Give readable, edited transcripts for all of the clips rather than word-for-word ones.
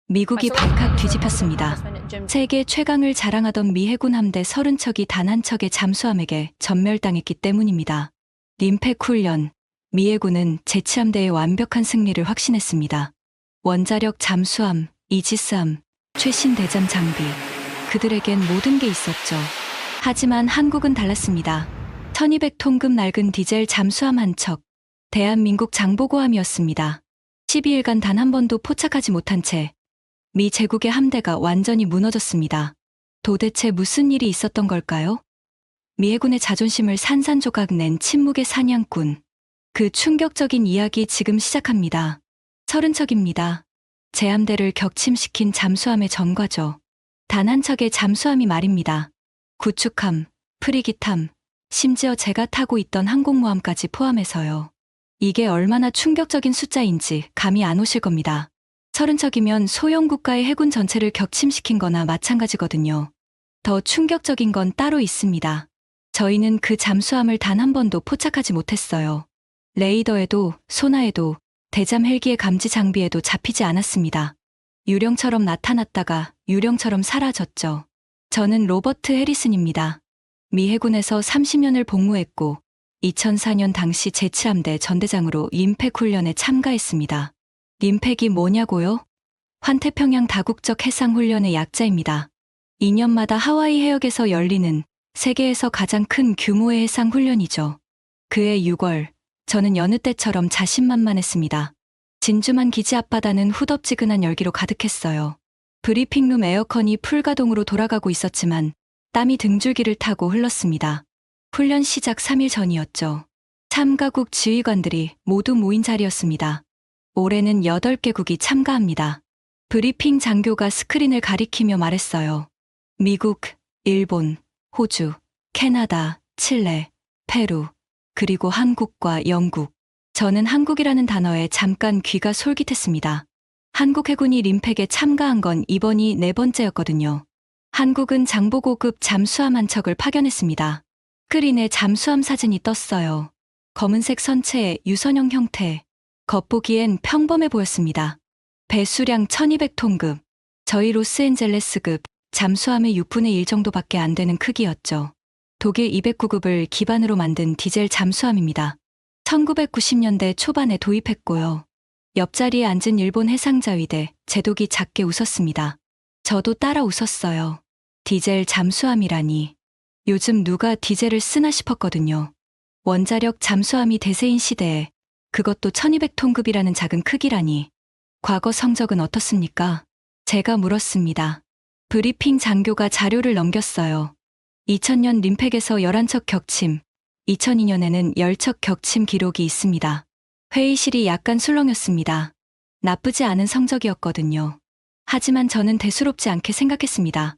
미국이 발칵 뒤집혔습니다. 세계 최강을 자랑하던 미 해군 함대 30척이 단 한 척의 잠수함에게 전멸당했기 때문입니다. 림팩 훈련, 미 해군은 제치함대의 완벽한 승리를 확신했습니다. 원자력 잠수함, 이지스함, 최신 대잠 장비, 그들에겐 모든 게 있었죠. 하지만 한국은 달랐습니다. 1200톤급 낡은 디젤 잠수함 한 척, 대한민국 장보고함이었습니다. 12일간 단 한 번도 포착하지 못한 채 미 제국의 함대가 완전히 무너졌습니다. 도대체 무슨 일이 있었던 걸까요? 미 해군의 자존심을 산산조각 낸 침묵의 사냥꾼. 그 충격적인 이야기 지금 시작합니다. 30척입니다. 제 함대를 격침시킨 잠수함의 전과죠. 단 한 척의 잠수함이 말입니다. 구축함, 프리깃함, 심지어 제가 타고 있던 항공모함까지 포함해서요. 이게 얼마나 충격적인 숫자인지 감이 안 오실 겁니다. 30척이면 소형 국가의 해군 전체를 격침시킨 거나 마찬가지거든요. 더 충격적인 건 따로 있습니다. 저희는 그 잠수함을 단 한 번도 포착하지 못했어요. 레이더에도, 소나에도, 대잠 헬기의 감지 장비에도 잡히지 않았습니다. 유령처럼 나타났다가 유령처럼 사라졌죠. 저는 로버트 해리슨입니다. 미 해군에서 30년을 복무했고 2004년 당시 제치함대 전대장으로 림팩 훈련에 참가했습니다. 림팩이 뭐냐고요? 환태평양 다국적 해상훈련의 약자입니다. 2년마다 하와이 해역에서 열리는 세계에서 가장 큰 규모의 해상훈련이죠. 그해 6월, 저는 여느 때처럼 자신만만했습니다. 진주만 기지 앞바다는 후덥지근한 열기로 가득했어요. 브리핑룸 에어컨이 풀가동으로 돌아가고 있었지만 땀이 등줄기를 타고 흘렀습니다. 훈련 시작 3일 전이었죠. 참가국 지휘관들이 모두 모인 자리였습니다. 올해는 8개국이 참가합니다. 브리핑 장교가 스크린을 가리키며 말했어요. 미국, 일본, 호주, 캐나다, 칠레, 페루, 그리고 한국과 영국. 저는 한국이라는 단어에 잠깐 귀가 솔깃했습니다. 한국 해군이 림팩에 참가한 건 이번이 4번째였거든요. 한국은 장보고급 잠수함 한 척을 파견했습니다. 스크린에 잠수함 사진이 떴어요. 검은색 선체의 유선형 형태. 겉보기엔 평범해 보였습니다. 배수량 1200톤급, 저희 로스앤젤레스급 잠수함의 6분의 1 정도밖에 안 되는 크기였죠. 독일 209급을 기반으로 만든 디젤 잠수함입니다. 1990년대 초반에 도입했고요. 옆자리에 앉은 일본 해상자위대 제독이 작게 웃었습니다. 저도 따라 웃었어요. 디젤 잠수함이라니. 요즘 누가 디젤을 쓰나 싶었거든요. 원자력 잠수함이 대세인 시대에 그것도 1200톤급이라는 작은 크기라니. 과거 성적은 어떻습니까? 제가 물었습니다. 브리핑 장교가 자료를 넘겼어요. 2000년 림팩에서 11척 격침, 2002년에는 10척 격침 기록이 있습니다. 회의실이 약간 술렁였습니다. 나쁘지 않은 성적이었거든요. 하지만 저는 대수롭지 않게 생각했습니다.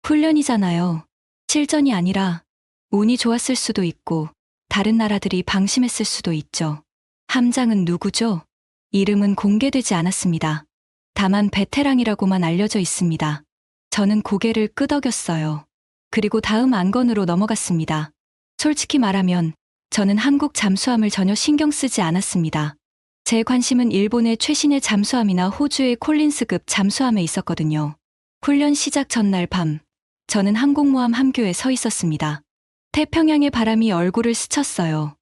훈련이잖아요. 실전이 아니라 운이 좋았을 수도 있고 다른 나라들이 방심했을 수도 있죠. 함장은 누구죠? 이름은 공개되지 않았습니다. 다만 베테랑이라고만 알려져 있습니다. 저는 고개를 끄덕였어요. 그리고 다음 안건으로 넘어갔습니다. 솔직히 말하면 저는 한국 잠수함을 전혀 신경 쓰지 않았습니다. 제 관심은 일본의 최신의 잠수함이나 호주의 콜린스급 잠수함에 있었거든요. 훈련 시작 전날 밤, 저는 항공모함 함교에 서 있었습니다. 태평양의 바람이 얼굴을 스쳤어요.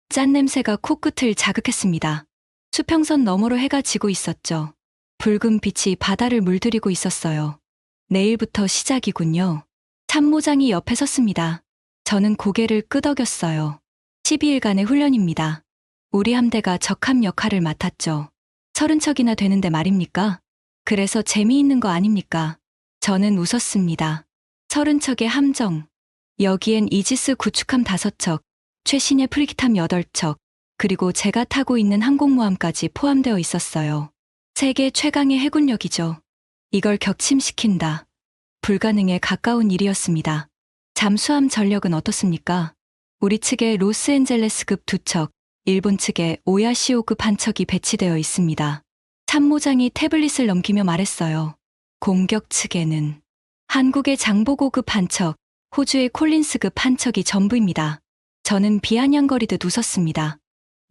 짠 냄새가 코끝을 자극했습니다. 수평선 너머로 해가 지고 있었죠. 붉은 빛이 바다를 물들이고 있었어요. 내일부터 시작이군요. 참모장이 옆에 섰습니다. 저는 고개를 끄덕였어요. 12일간의 훈련입니다. 우리 함대가 적함 역할을 맡았죠. 30척이나 되는데 말입니까? 그래서 재미있는 거 아닙니까? 저는 웃었습니다. 30척의 함정. 여기엔 이지스 구축함 5척, 최신의 프리기탐 8척, 그리고 제가 타고 있는 항공모함까지 포함되어 있었어요. 세계 최강의 해군력이죠. 이걸 격침시킨다. 불가능에 가까운 일이었습니다. 잠수함 전력은 어떻습니까? 우리 측에 로스앤젤레스급 2척, 일본 측에 오야시오급 1척이 배치되어 있습니다. 참모장이 태블릿을 넘기며 말했어요. 공격 측에는 한국의 장보고급 1척, 호주의 콜린스급 1척이 전부입니다. 저는 비아냥거리듯 웃었습니다.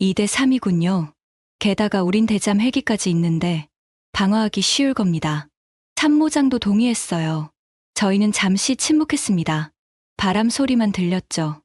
2대 3이군요. 게다가 우린 대잠 헬기까지 있는데 방어하기 쉬울 겁니다. 참모장도 동의했어요. 저희는 잠시 침묵했습니다. 바람 소리만 들렸죠.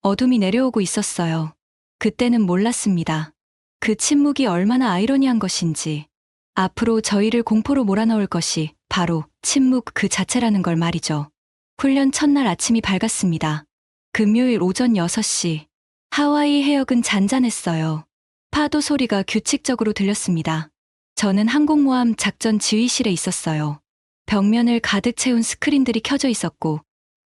어둠이 내려오고 있었어요. 그때는 몰랐습니다. 그 침묵이 얼마나 아이러니한 것인지, 앞으로 저희를 공포로 몰아넣을 것이 바로 침묵 그 자체라는 걸 말이죠. 훈련 첫날 아침이 밝았습니다. 금요일 오전 6시. 하와이 해역은 잔잔했어요. 파도 소리가 규칙적으로 들렸습니다. 저는 항공모함 작전 지휘실에 있었어요. 벽면을 가득 채운 스크린들이 켜져 있었고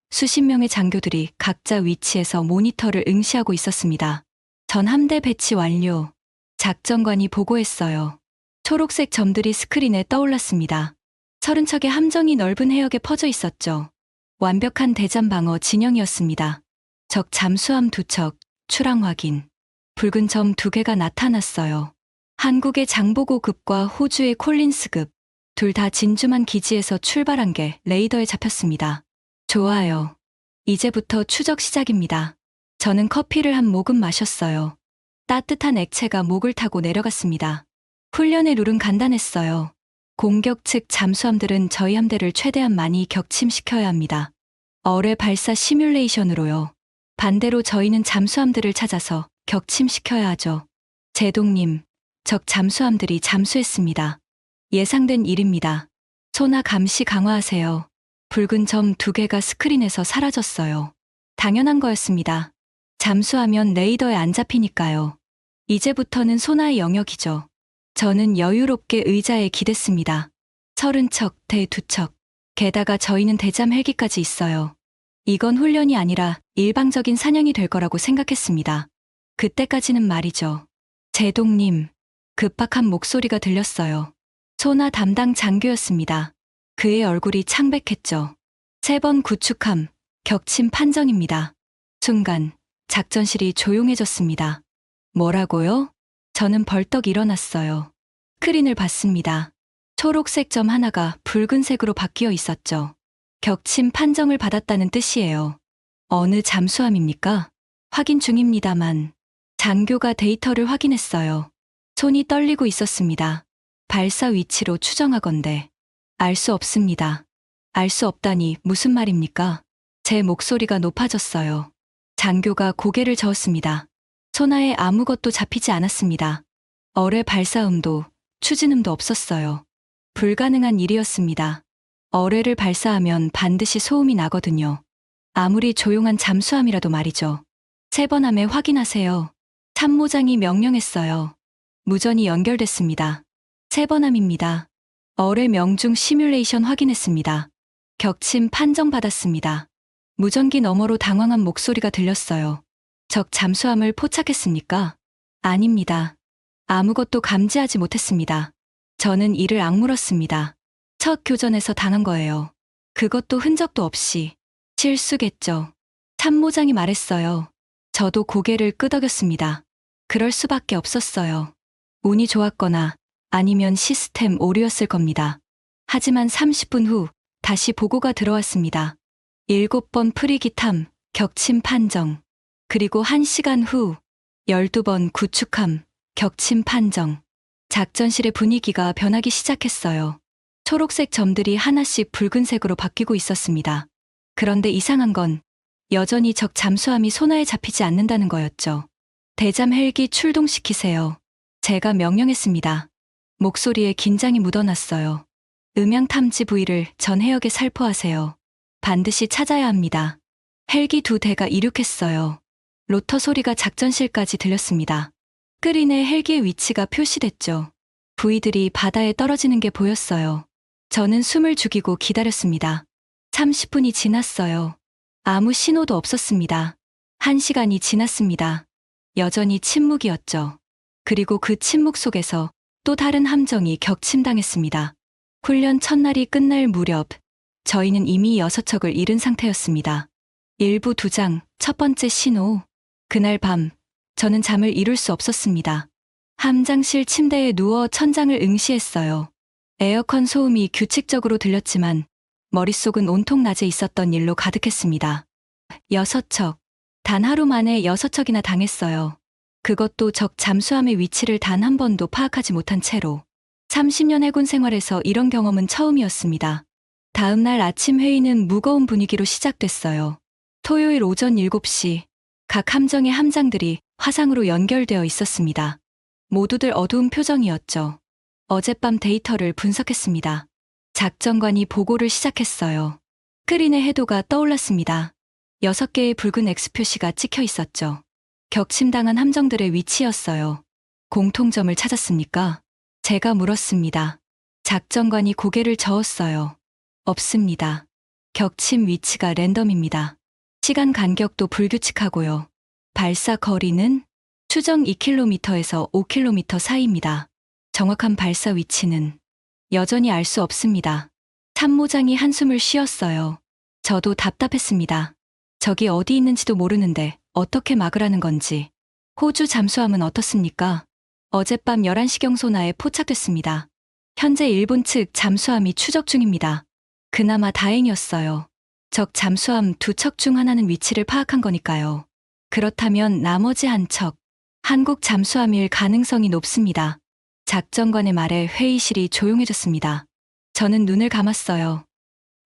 수십 명의 장교들이 각자 위치에서 모니터를 응시하고 있었습니다. 전 함대 배치 완료. 작전관이 보고했어요. 초록색 점들이 스크린에 떠올랐습니다. 30척의 함정이 넓은 해역에 퍼져 있었죠. 완벽한 대잠 방어 진영이었습니다. 적 잠수함 2척, 출항 확인. 붉은 점 2개가 나타났어요. 한국의 장보고급과 호주의 콜린스급, 둘 다 진주만 기지에서 출발한 게 레이더에 잡혔습니다. 좋아요. 이제부터 추적 시작입니다. 저는 커피를 한 모금 마셨어요. 따뜻한 액체가 목을 타고 내려갔습니다. 훈련의 룰은 간단했어요. 공격 측 잠수함들은 저희 함대를 최대한 많이 격침시켜야 합니다. 어뢰 발사 시뮬레이션으로요. 반대로 저희는 잠수함들을 찾아서 격침시켜야 하죠. 제동님, 적 잠수함들이 잠수했습니다. 예상된 일입니다. 소나 감시 강화하세요. 붉은 점 2개가 스크린에서 사라졌어요. 당연한 거였습니다. 잠수하면 레이더에 안 잡히니까요. 이제부터는 소나의 영역이죠. 저는 여유롭게 의자에 기댔습니다. 30척 대 2척. 게다가 저희는 대잠 헬기까지 있어요. 이건 훈련이 아니라 일방적인 사냥이 될 거라고 생각했습니다. 그때까지는 말이죠. 제동님, 급박한 목소리가 들렸어요. 소나 담당 장교였습니다. 그의 얼굴이 창백했죠. 3번 구축함, 격침 판정입니다. 순간, 작전실이 조용해졌습니다. 뭐라고요? 저는 벌떡 일어났어요. 스크린을 봤습니다. 초록색 점 하나가 붉은색으로 바뀌어 있었죠. 격침 판정을 받았다는 뜻이에요. 어느 잠수함입니까? 확인 중입니다만. 장교가 데이터를 확인했어요. 손이 떨리고 있었습니다. 발사 위치로 추정하건대. 알 수 없습니다. 알 수 없다니 무슨 말입니까? 제 목소리가 높아졌어요. 장교가 고개를 저었습니다. 소나에 아무것도 잡히지 않았습니다. 어뢰 발사음도 추진음도 없었어요. 불가능한 일이었습니다. 어뢰를 발사하면 반드시 소음이 나거든요. 아무리 조용한 잠수함이라도 말이죠. 3번 함에 확인하세요. 참모장이 명령했어요. 무전이 연결됐습니다. 3번 함입니다. 어뢰 명중 시뮬레이션 확인했습니다. 격침 판정받았습니다. 무전기 너머로 당황한 목소리가 들렸어요. 적 잠수함을 포착했습니까? 아닙니다. 아무것도 감지하지 못했습니다. 저는 이를 악물었습니다. 첫 교전에서 당한 거예요. 그것도 흔적도 없이. 실수겠죠. 참모장이 말했어요. 저도 고개를 끄덕였습니다. 그럴 수밖에 없었어요. 운이 좋았거나 아니면 시스템 오류였을 겁니다. 하지만 30분 후 다시 보고가 들어왔습니다. 7번 프리기탐, 격침 판정. 그리고 1시간 후 12번 구축함, 격침 판정. 작전실의 분위기가 변하기 시작했어요. 초록색 점들이 하나씩 붉은색으로 바뀌고 있었습니다. 그런데 이상한 건 여전히 적 잠수함이 소나에 잡히지 않는다는 거였죠. 대잠 헬기 출동시키세요. 제가 명령했습니다. 목소리에 긴장이 묻어났어요. 음향 탐지 부위를 전 해역에 살포하세요. 반드시 찾아야 합니다. 헬기 2대가 이륙했어요. 로터 소리가 작전실까지 들렸습니다. 스크린에 헬기의 위치가 표시됐죠. 부위들이 바다에 떨어지는 게 보였어요. 저는 숨을 죽이고 기다렸습니다. 30분이 지났어요. 아무 신호도 없었습니다. 1시간이 지났습니다. 여전히 침묵이었죠. 그리고 그 침묵 속에서 또 다른 함정이 격침당했습니다. 훈련 첫날이 끝날 무렵 저희는 이미 6척을 잃은 상태였습니다. 일부 2장, 첫 번째 신호. 그날 밤 저는 잠을 이룰 수 없었습니다. 함장실 침대에 누워 천장을 응시했어요. 에어컨 소음이 규칙적으로 들렸지만 머릿속은 온통 낮에 있었던 일로 가득했습니다. 6척. 단 하루 만에 6척이나 당했어요. 그것도 적 잠수함의 위치를 단 한 번도 파악하지 못한 채로. 30년 해군 생활에서 이런 경험은 처음이었습니다. 다음 날 아침 회의는 무거운 분위기로 시작됐어요. 토요일 오전 7시, 각 함정의 함장들이 화상으로 연결되어 있었습니다. 모두들 어두운 표정이었죠. 어젯밤 데이터를 분석했습니다. 작전관이 보고를 시작했어요. 스크린의 해도가 떠올랐습니다. 6개의 붉은 X 표시가 찍혀 있었죠. 격침당한 함정들의 위치였어요. 공통점을 찾았습니까? 제가 물었습니다. 작전관이 고개를 저었어요. 없습니다. 격침 위치가 랜덤입니다. 시간 간격도 불규칙하고요. 발사 거리는 추정 2km에서 5km 사이입니다. 정확한 발사 위치는 여전히 알 수 없습니다. 참모장이 한숨을 쉬었어요. 저도 답답했습니다. 적이 어디 있는지도 모르는데 어떻게 막으라는 건지. 호주 잠수함은 어떻습니까? 어젯밤 11시경 소나에 포착됐습니다. 현재 일본 측 잠수함이 추적 중입니다. 그나마 다행이었어요. 적 잠수함 2척 중 하나는 위치를 파악한 거니까요. 그렇다면 나머지 한 척, 한국 잠수함일 가능성이 높습니다. 작전관의 말에 회의실이 조용해졌습니다. 저는 눈을 감았어요.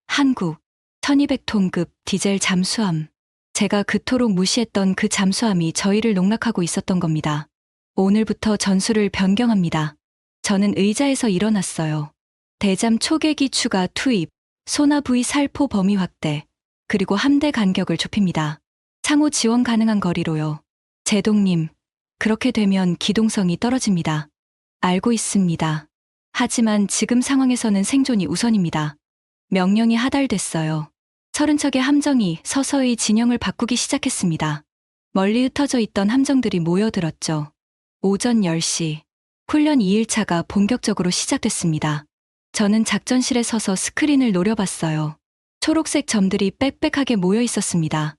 한국, 1200톤급 디젤 잠수함. 제가 그토록 무시했던 그 잠수함이 저희를 농락하고 있었던 겁니다. 오늘부터 전술을 변경합니다. 저는 의자에서 일어났어요. 대잠 초계기 추가 투입, 소나 부위 살포 범위 확대, 그리고 함대 간격을 좁힙니다. 상호 지원 가능한 거리로요. 제동님, 그렇게 되면 기동성이 떨어집니다. 알고 있습니다. 하지만 지금 상황에서는 생존이 우선입니다. 명령이 하달됐어요. 30척의 함정이 서서히 진영을 바꾸기 시작했습니다. 멀리 흩어져 있던 함정들이 모여들었죠. 오전 10시, 훈련 2일차가 본격적으로 시작됐습니다. 저는 작전실에 서서 스크린을 노려봤어요. 초록색 점들이 빽빽하게 모여 있었습니다.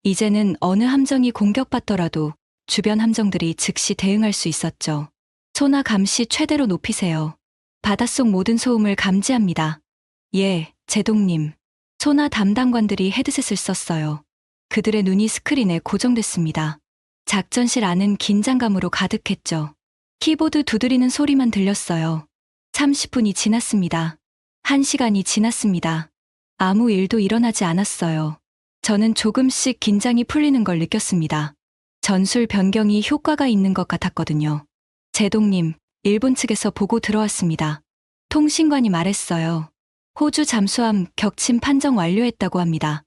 이제는 어느 함정이 공격받더라도 주변 함정들이 즉시 대응할 수 있었죠. 소나 감시 최대로 높이세요. 바닷속 모든 소음을 감지합니다. 예, 제동님. 소나 담당관들이 헤드셋을 썼어요. 그들의 눈이 스크린에 고정됐습니다. 작전실 안은 긴장감으로 가득했죠. 키보드 두드리는 소리만 들렸어요. 30분이 지났습니다. 1시간이 지났습니다. 아무 일도 일어나지 않았어요. 저는 조금씩 긴장이 풀리는 걸 느꼈습니다. 전술 변경이 효과가 있는 것 같았거든요. 제동님, 일본 측에서 보고 들어왔습니다. 통신관이 말했어요. 호주 잠수함 격침 판정 완료했다고 합니다.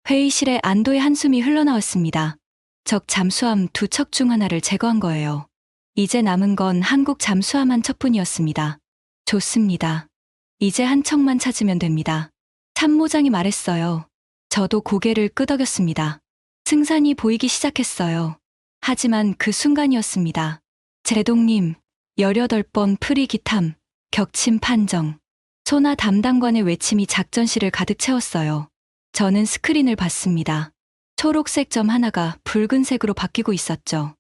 회의실에 안도의 한숨이 흘러나왔습니다. 적 잠수함 2척 중 하나를 제거한 거예요. 이제 남은 건 한국 잠수함 한 척뿐이었습니다. 좋습니다. 이제 한 척만 찾으면 됩니다. 참모장이 말했어요. 저도 고개를 끄덕였습니다. 승산이 보이기 시작했어요. 하지만 그 순간이었습니다. 제동님, 18번 프리기탐, 격침 판정. 소나 담당관의 외침이 작전실을 가득 채웠어요. 저는 스크린을 봤습니다. 초록색 점 하나가 붉은색으로 바뀌고 있었죠.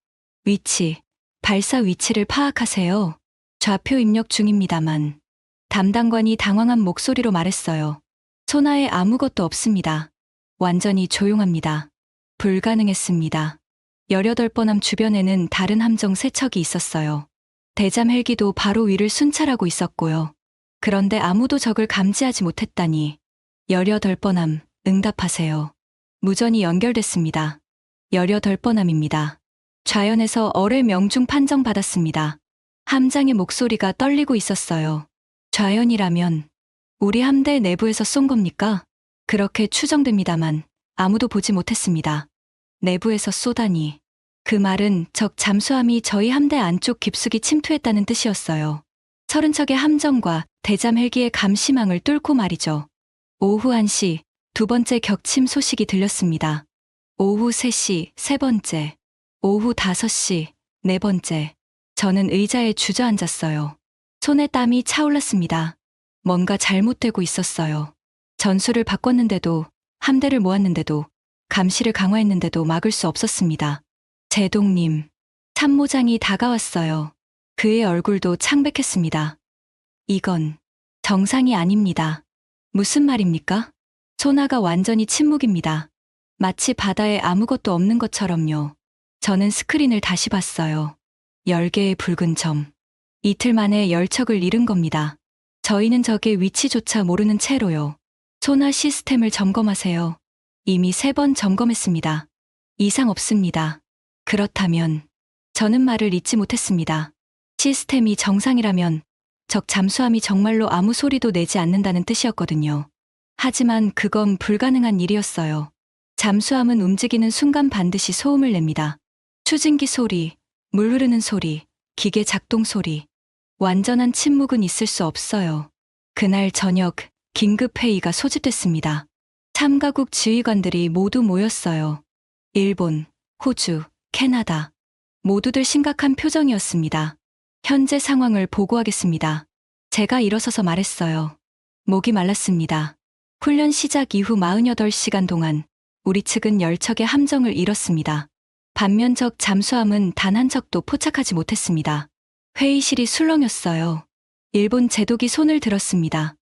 위치, 발사 위치를 파악하세요. 좌표 입력 중입니다만. 담당관이 당황한 목소리로 말했어요. 소나에 아무것도 없습니다. 완전히 조용합니다. 불가능했습니다. 18번 함 주변에는 다른 함정 3척이 있었어요. 대잠 헬기도 바로 위를 순찰하고 있었고요. 그런데 아무도 적을 감지하지 못했다니. 18번 함, 응답하세요. 무전이 연결됐습니다. 18번 함입니다. 좌연에서 어뢰 명중 판정 받았습니다. 함장의 목소리가 떨리고 있었어요. 좌연이라면 우리 함대 내부에서 쏜 겁니까? 그렇게 추정됩니다만 아무도 보지 못했습니다. 내부에서 쏘다니. 그 말은 적 잠수함이 저희 함대 안쪽 깊숙이 침투했다는 뜻이었어요. 30척의 함정과 대잠 헬기의 감시망을 뚫고 말이죠. 오후 1시, 2번째 격침 소식이 들렸습니다. 오후 3시, 3번째. 오후 5시, 4번째. 저는 의자에 주저앉았어요. 손에 땀이 차올랐습니다. 뭔가 잘못되고 있었어요. 전술을 바꿨는데도, 함대를 모았는데도, 감시를 강화했는데도 막을 수 없었습니다. 제동님, 참모장이 다가왔어요. 그의 얼굴도 창백했습니다. 이건 정상이 아닙니다. 무슨 말입니까? 소나가 완전히 침묵입니다. 마치 바다에 아무것도 없는 것처럼요. 저는 스크린을 다시 봤어요. 10개의 붉은 점. 이틀 만에 열척을 잃은 겁니다. 저희는 적의 위치조차 모르는 채로요. 소나 시스템을 점검하세요. 이미 3번 점검했습니다. 이상 없습니다. 그렇다면 저는 말을 잇지 못했습니다. 시스템이 정상이라면 적 잠수함이 정말로 아무 소리도 내지 않는다는 뜻이었거든요. 하지만 그건 불가능한 일이었어요. 잠수함은 움직이는 순간 반드시 소음을 냅니다. 추진기 소리, 물 흐르는 소리, 기계 작동 소리. 완전한 침묵은 있을 수 없어요. 그날 저녁 긴급회의가 소집됐습니다. 참가국 지휘관들이 모두 모였어요. 일본, 호주, 캐나다. 모두들 심각한 표정이었습니다. 현재 상황을 보고하겠습니다. 제가 일어서서 말했어요. 목이 말랐습니다. 훈련 시작 이후 48시간 동안 우리 측은 10척의 함정을 잃었습니다. 반면 적 잠수함은 단 한 척도 포착하지 못했습니다. 회의실이 술렁였어요. 일본 제독이 손을 들었습니다.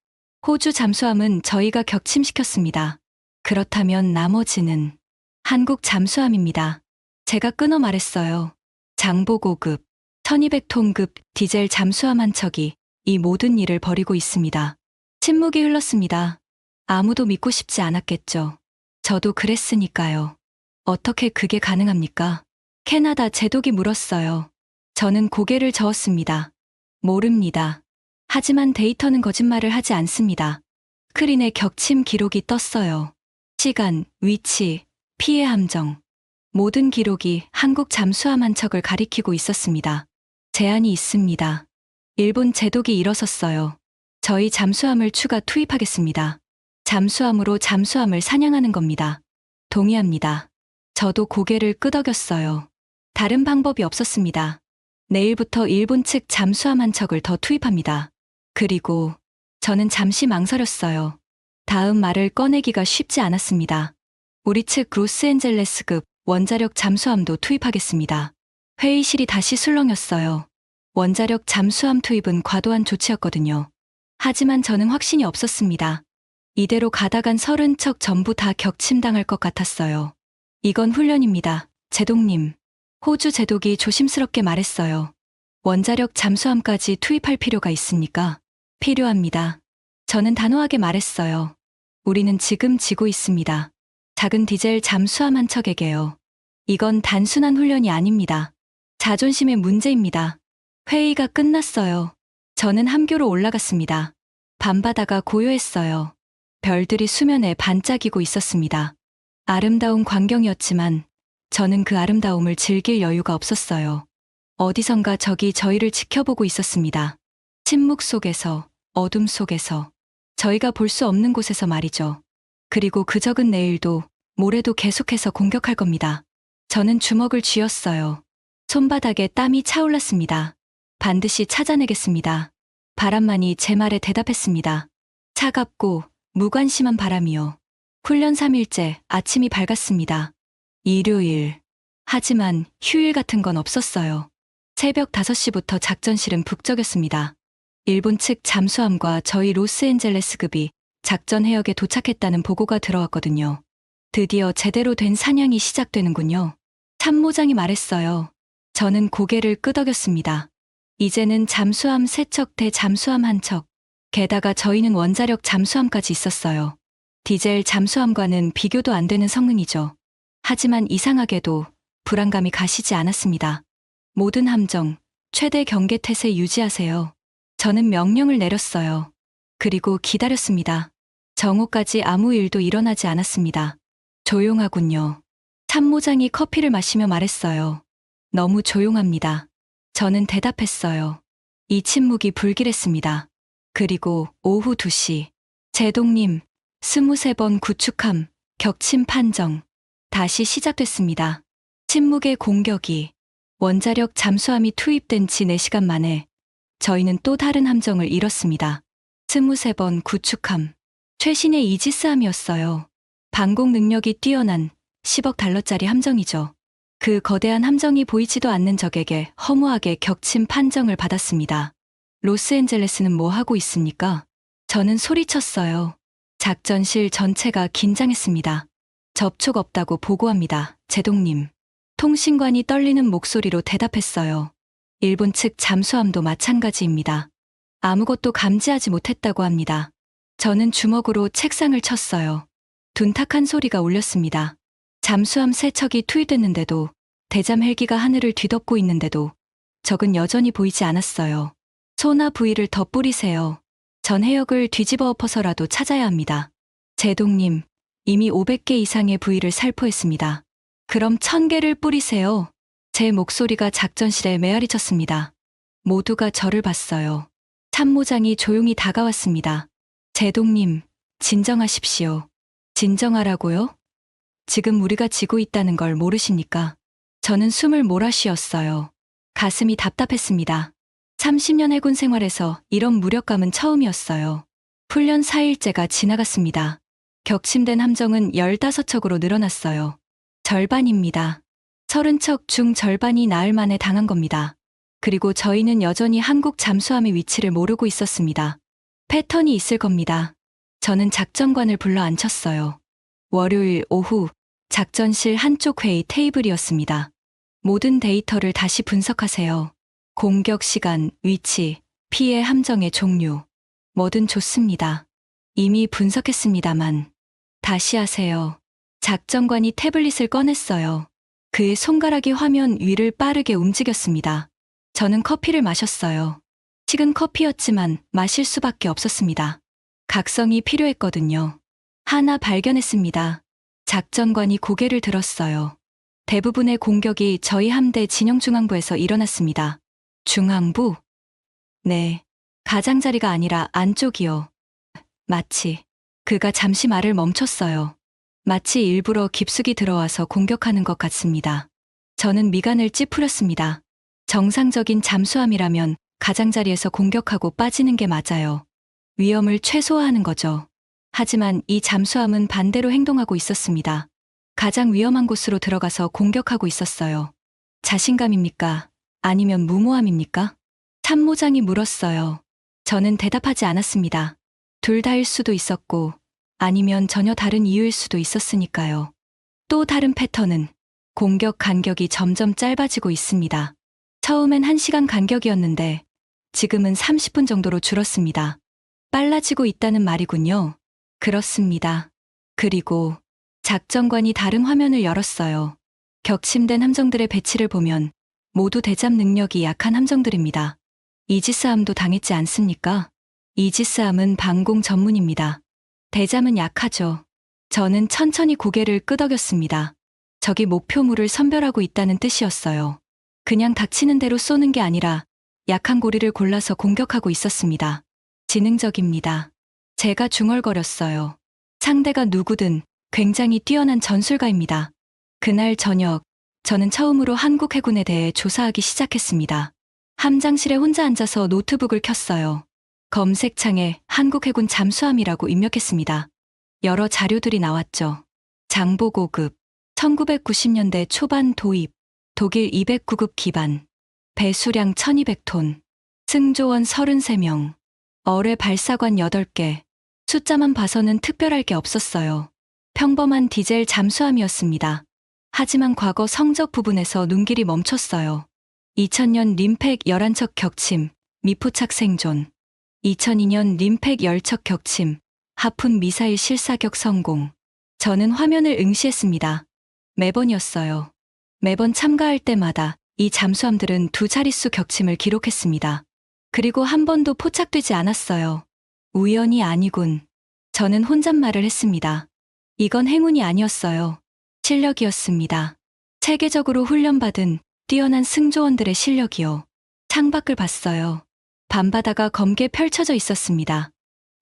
호주 잠수함은 저희가 격침시켰습니다. 그렇다면 나머지는 한국 잠수함입니다. 제가 끊어 말했어요. 장보고급, 1200톤급 디젤 잠수함 한 척이 이 모든 일을 벌이고 있습니다. 침묵이 흘렀습니다. 아무도 믿고 싶지 않았겠죠. 저도 그랬으니까요. 어떻게 그게 가능합니까? 캐나다 제독이 물었어요. 저는 고개를 저었습니다. 모릅니다. 하지만 데이터는 거짓말을 하지 않습니다. 스크린에 격침 기록이 떴어요. 시간, 위치, 피해 함정. 모든 기록이 한국 잠수함 한 척을 가리키고 있었습니다. 제안이 있습니다. 일본 제독이 일어섰어요. 저희 잠수함을 추가 투입하겠습니다. 잠수함으로 잠수함을 사냥하는 겁니다. 동의합니다. 저도 고개를 끄덕였어요. 다른 방법이 없었습니다. 내일부터 일본 측 잠수함 한 척을 더 투입합니다. 그리고 저는 잠시 망설였어요. 다음 말을 꺼내기가 쉽지 않았습니다. 우리 측 로스앤젤레스급 원자력 잠수함도 투입하겠습니다. 회의실이 다시 술렁였어요. 원자력 잠수함 투입은 과도한 조치였거든요. 하지만 저는 확신이 없었습니다. 이대로 가다간 30척 전부 다 격침당할 것 같았어요. 이건 훈련입니다, 제독님. 호주 제독이 조심스럽게 말했어요. 원자력 잠수함까지 투입할 필요가 있습니까? 필요합니다. 저는 단호하게 말했어요. 우리는 지금 지고 있습니다. 작은 디젤 잠수함 한 척에게요. 이건 단순한 훈련이 아닙니다. 자존심의 문제입니다. 회의가 끝났어요. 저는 함교로 올라갔습니다. 밤바다가 고요했어요. 별들이 수면에 반짝이고 있었습니다. 아름다운 광경이었지만 저는 그 아름다움을 즐길 여유가 없었어요. 어디선가 적이 저희를 지켜보고 있었습니다. 침묵 속에서, 어둠 속에서, 저희가 볼 수 없는 곳에서 말이죠. 그리고 그 적은 내일도, 모레도 계속해서 공격할 겁니다. 저는 주먹을 쥐었어요. 손바닥에 땀이 차올랐습니다. 반드시 찾아내겠습니다. 바람만이 제 말에 대답했습니다. 차갑고 무관심한 바람이요. 훈련 3일째 아침이 밝았습니다. 일요일. 하지만 휴일 같은 건 없었어요. 새벽 5시부터 작전실은 북적였습니다. 일본 측 잠수함과 저희 로스앤젤레스급이 작전 해역에 도착했다는 보고가 들어왔거든요. 드디어 제대로 된 사냥이 시작되는군요. 참모장이 말했어요. 저는 고개를 끄덕였습니다. 이제는 잠수함 3척 대 잠수함 1척. 게다가 저희는 원자력 잠수함까지 있었어요. 디젤 잠수함과는 비교도 안 되는 성능이죠. 하지만 이상하게도 불안감이 가시지 않았습니다. 모든 함정, 최대 경계 태세 유지하세요. 저는 명령을 내렸어요. 그리고 기다렸습니다. 정오까지 아무 일도 일어나지 않았습니다. 조용하군요. 참모장이 커피를 마시며 말했어요. 너무 조용합니다. 저는 대답했어요. 이 침묵이 불길했습니다. 그리고 오후 2시. 제독님, 23번 구축함, 격침 판정. 다시 시작됐습니다. 침묵의 공격이. 원자력 잠수함이 투입된 지 4시간 만에 저희는 또 다른 함정을 잃었습니다. 23번 구축함. 최신의 이지스함이었어요. 방공 능력이 뛰어난 10억 달러짜리 함정이죠. 그 거대한 함정이 보이지도 않는 적에게 허무하게 격침 판정을 받았습니다. 로스앤젤레스는 뭐 하고 있습니까? 저는 소리쳤어요. 작전실 전체가 긴장했습니다. 접촉 없다고 보고합니다, 제독님. 통신관이 떨리는 목소리로 대답했어요. 일본 측 잠수함도 마찬가지입니다. 아무것도 감지하지 못했다고 합니다. 저는 주먹으로 책상을 쳤어요. 둔탁한 소리가 울렸습니다. 잠수함 3척이 투입됐는데도, 대잠 헬기가 하늘을 뒤덮고 있는데도 적은 여전히 보이지 않았어요. 소나 부위를 더 뿌리세요. 전 해역을 뒤집어 엎어서라도 찾아야 합니다. 제동님, 이미 500개 이상의 부위를 살포했습니다. 그럼 1000개를 뿌리세요. 제 목소리가 작전실에 메아리쳤습니다. 모두가 저를 봤어요. 참모장이 조용히 다가왔습니다. 제동님, 진정하십시오. 진정하라고요? 지금 우리가 지고 있다는 걸 모르십니까? 저는 숨을 몰아쉬었어요. 가슴이 답답했습니다. 30년 해군 생활에서 이런 무력감은 처음이었어요. 훈련 4일째가 지나갔습니다. 격침된 함정은 15척으로 늘어났어요. 절반입니다. 30척 중 절반이 나흘 만에 당한 겁니다. 그리고 저희는 여전히 한국 잠수함의 위치를 모르고 있었습니다. 패턴이 있을 겁니다. 저는 작전관을 불러 앉혔어요. 월요일 오후 작전실 한쪽 회의 테이블이었습니다. 모든 데이터를 다시 분석하세요. 공격 시간, 위치, 피해 함정의 종류. 뭐든 좋습니다. 이미 분석했습니다만. 다시 하세요. 작전관이 태블릿을 꺼냈어요. 그의 손가락이 화면 위를 빠르게 움직였습니다. 저는 커피를 마셨어요. 식은 커피였지만 마실 수밖에 없었습니다. 각성이 필요했거든요. 하나 발견했습니다. 작전관이 고개를 들었어요. 대부분의 공격이 저희 함대 진영중앙부에서 일어났습니다. 중앙부? 네. 가장자리가 아니라 안쪽이요. 마치. 그가 잠시 말을 멈췄어요. 마치 일부러 깊숙이 들어와서 공격하는 것 같습니다. 저는 미간을 찌푸렸습니다. 정상적인 잠수함이라면 가장자리에서 공격하고 빠지는 게 맞아요. 위험을 최소화하는 거죠. 하지만 이 잠수함은 반대로 행동하고 있었습니다. 가장 위험한 곳으로 들어가서 공격하고 있었어요. 자신감입니까? 아니면 무모함입니까? 참모장이 물었어요. 저는 대답하지 않았습니다. 둘 다일 수도 있었고, 아니면 전혀 다른 이유일 수도 있었으니까요. 또 다른 패턴은 공격 간격이 점점 짧아지고 있습니다. 처음엔 1시간 간격이었는데 지금은 30분 정도로 줄었습니다. 빨라지고 있다는 말이군요. 그렇습니다. 그리고 작전관이 다른 화면을 열었어요. 격침된 함정들의 배치를 보면 모두 대잠 능력이 약한 함정들입니다. 이지스함도 당했지 않습니까? 이지스함은 방공 전문입니다. 대잠은 약하죠. 저는 천천히 고개를 끄덕였습니다. 적이 목표물을 선별하고 있다는 뜻이었어요. 그냥 닥치는 대로 쏘는 게 아니라 약한 고리를 골라서 공격하고 있었습니다. 지능적입니다. 제가 중얼거렸어요. 상대가 누구든 굉장히 뛰어난 전술가입니다. 그날 저녁, 저는 처음으로 한국 해군에 대해 조사하기 시작했습니다. 함장실에 혼자 앉아서 노트북을 켰어요. 검색창에 한국 해군 잠수함이라고 입력했습니다. 여러 자료들이 나왔죠. 장보고급, 1990년대 초반 도입, 독일 209급 기반, 배수량 1200톤, 승조원 33명, 어뢰 발사관 8개, 숫자만 봐서는 특별할 게 없었어요. 평범한 디젤 잠수함이었습니다. 하지만 과거 성적 부분에서 눈길이 멈췄어요. 2000년 림팩 11척 격침, 미포착 생존. 2002년 림팩 10척 격침, 하푼 미사일 실사격 성공. 저는 화면을 응시했습니다. 매번이었어요. 매번 참가할 때마다 이 잠수함들은 2자릿수 격침을 기록했습니다. 그리고 한 번도 포착되지 않았어요. 우연이 아니군. 저는 혼잣말을 했습니다. 이건 행운이 아니었어요. 실력이었습니다. 체계적으로 훈련받은 뛰어난 승조원들의 실력이요. 창밖을 봤어요. 밤바다가 검게 펼쳐져 있었습니다.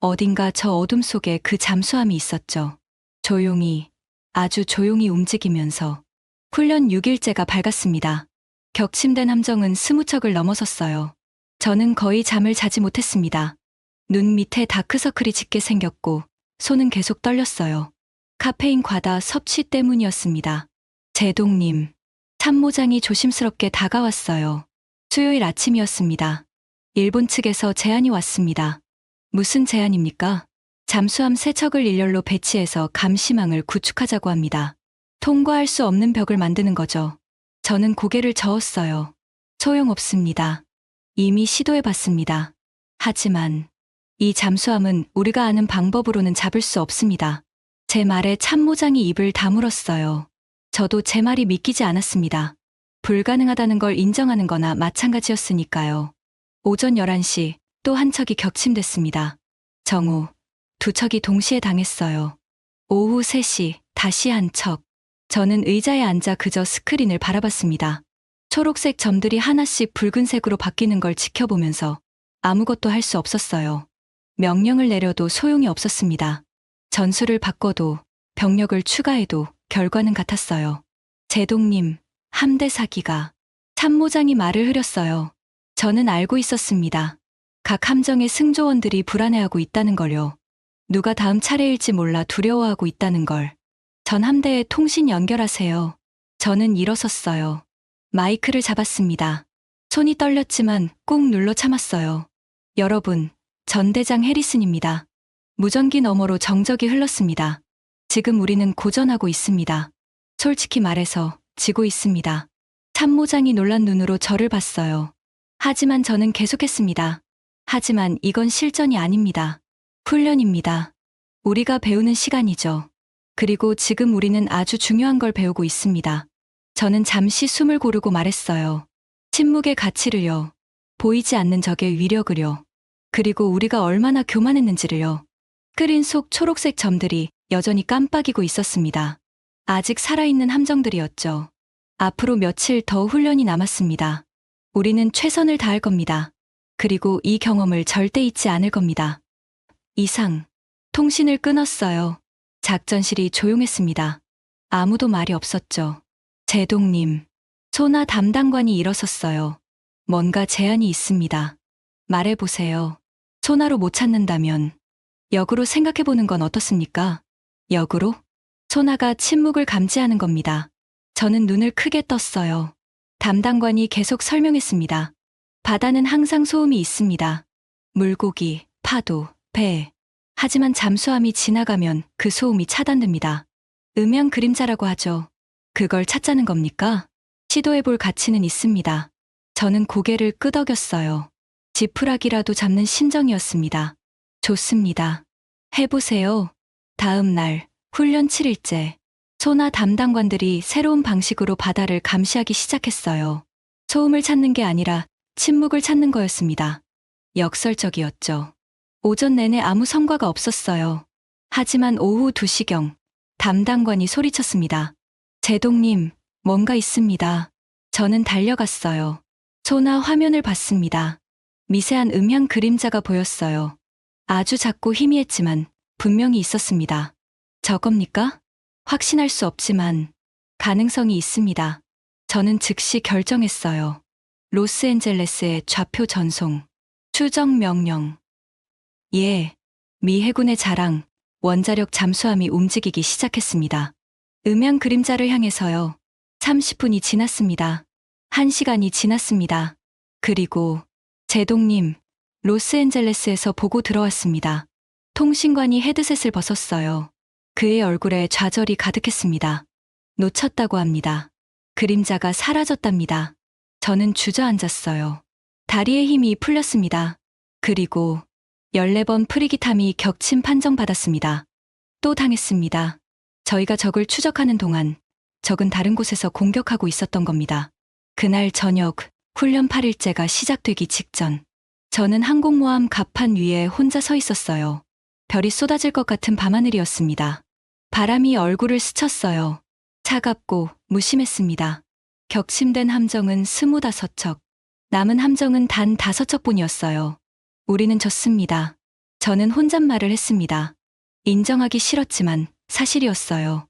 어딘가 저 어둠 속에 그 잠수함이 있었죠. 조용히, 아주 조용히 움직이면서. 훈련 6일째가 밝았습니다. 격침된 함정은 20척을 넘어섰어요. 저는 거의 잠을 자지 못했습니다. 눈 밑에 다크서클이 짙게 생겼고 손은 계속 떨렸어요. 카페인 과다 섭취 때문이었습니다. 제동님, 참모장이 조심스럽게 다가왔어요. 수요일 아침이었습니다. 일본 측에서 제안이 왔습니다. 무슨 제안입니까? 잠수함 3척을 일렬로 배치해서 감시망을 구축하자고 합니다. 통과할 수 없는 벽을 만드는 거죠. 저는 고개를 저었어요. 소용없습니다. 이미 시도해봤습니다. 하지만 이 잠수함은 우리가 아는 방법으로는 잡을 수 없습니다. 제 말에 참모장이 입을 다물었어요. 저도 제 말이 믿기지 않았습니다. 불가능하다는 걸 인정하는 거나 마찬가지였으니까요. 오전 11시 또 한 척이 격침됐습니다. 정오, 두 척이 동시에 당했어요. 오후 3시 다시 한 척. 저는 의자에 앉아 그저 스크린을 바라봤습니다. 초록색 점들이 하나씩 붉은색으로 바뀌는 걸 지켜보면서 아무것도 할 수 없었어요. 명령을 내려도 소용이 없었습니다. 전술을 바꿔도 병력을 추가해도 결과는 같았어요. 제동님, 함대 사기가. 참모장이 말을 흐렸어요. 저는 알고 있었습니다. 각 함정의 승조원들이 불안해하고 있다는 걸요. 누가 다음 차례일지 몰라 두려워하고 있다는 걸. 전 함대에 통신 연결하세요. 저는 일어섰어요. 마이크를 잡았습니다. 손이 떨렸지만 꾹 눌러 참았어요. 여러분, 전대장 해리슨입니다. 무전기 너머로 정적이 흘렀습니다. 지금 우리는 고전하고 있습니다. 솔직히 말해서 지고 있습니다. 참모장이 놀란 눈으로 저를 봤어요. 하지만 저는 계속했습니다. 하지만 이건 실전이 아닙니다. 훈련입니다. 우리가 배우는 시간이죠. 그리고 지금 우리는 아주 중요한 걸 배우고 있습니다. 저는 잠시 숨을 고르고 말했어요. 침묵의 가치를요. 보이지 않는 적의 위력을요. 그리고 우리가 얼마나 교만했는지를요. 스크린 속 초록색 점들이 여전히 깜빡이고 있었습니다. 아직 살아있는 함정들이었죠. 앞으로 며칠 더 훈련이 남았습니다. 우리는 최선을 다할 겁니다. 그리고 이 경험을 절대 잊지 않을 겁니다. 이상. 통신을 끊었어요. 작전실이 조용했습니다. 아무도 말이 없었죠. 제동님. 소나 담당관이 일어섰어요. 뭔가 제안이 있습니다. 말해보세요. 소나로 못 찾는다면 역으로 생각해보는 건 어떻습니까? 역으로? 소나가 침묵을 감지하는 겁니다. 저는 눈을 크게 떴어요. 담당관이 계속 설명했습니다. 바다는 항상 소음이 있습니다. 물고기, 파도, 배. 하지만 잠수함이 지나가면 그 소음이 차단됩니다. 음향 그림자라고 하죠. 그걸 찾자는 겁니까? 시도해볼 가치는 있습니다. 저는 고개를 끄덕였어요. 지푸라기라도 잡는 심정이었습니다. 좋습니다. 해보세요. 다음 날, 훈련 7일째. 소나 담당관들이 새로운 방식으로 바다를 감시하기 시작했어요. 소음을 찾는 게 아니라 침묵을 찾는 거였습니다. 역설적이었죠. 오전 내내 아무 성과가 없었어요. 하지만 오후 2시경, 담당관이 소리쳤습니다. 제동님, 뭔가 있습니다. 저는 달려갔어요. 소나 화면을 봤습니다. 미세한 음향 그림자가 보였어요. 아주 작고 희미했지만 분명히 있었습니다. 저겁니까? 확신할 수 없지만 가능성이 있습니다. 저는 즉시 결정했어요. 로스앤젤레스의 좌표 전송, 추정 명령. 예, 미 해군의 자랑, 원자력 잠수함이 움직이기 시작했습니다. 음향 그림자를 향해서요. 30분이 지났습니다. 1시간이 지났습니다. 그리고 제동님, 로스앤젤레스에서 보고 들어왔습니다. 통신관이 헤드셋을 벗었어요. 그의 얼굴에 좌절이 가득했습니다. 놓쳤다고 합니다. 그림자가 사라졌답니다. 저는 주저앉았어요. 다리의 힘이 풀렸습니다. 그리고 14번 프리기탐이 격침 판정받았습니다. 또 당했습니다. 저희가 적을 추적하는 동안 적은 다른 곳에서 공격하고 있었던 겁니다. 그날 저녁 훈련 8일째가 시작되기 직전 저는 항공모함 갑판 위에 혼자 서 있었어요. 별이 쏟아질 것 같은 밤하늘이었습니다. 바람이 얼굴을 스쳤어요. 차갑고 무심했습니다. 격침된 함정은 25척, 남은 함정은 단 5척뿐이었어요. 우리는 졌습니다. 저는 혼잣말을 했습니다. 인정하기 싫었지만 사실이었어요.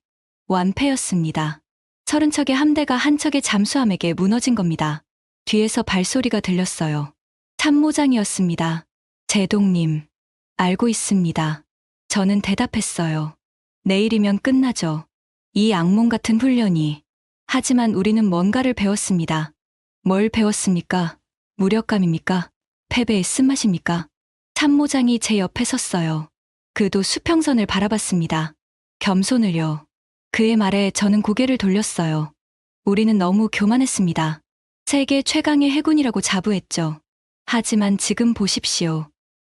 완패였습니다. 30척의 함대가 한 척의 잠수함에게 무너진 겁니다. 뒤에서 발소리가 들렸어요. 참모장이었습니다. 제동님, 알고 있습니다. 저는 대답했어요. 내일이면 끝나죠. 이 악몽 같은 훈련이. 하지만 우리는 뭔가를 배웠습니다. 뭘 배웠습니까? 무력감입니까? 패배의 쓴맛입니까? 참모장이 제 옆에 섰어요. 그도 수평선을 바라봤습니다. 겸손을요. 그의 말에 저는 고개를 돌렸어요. 우리는 너무 교만했습니다. 세계 최강의 해군이라고 자부했죠. 하지만 지금 보십시오.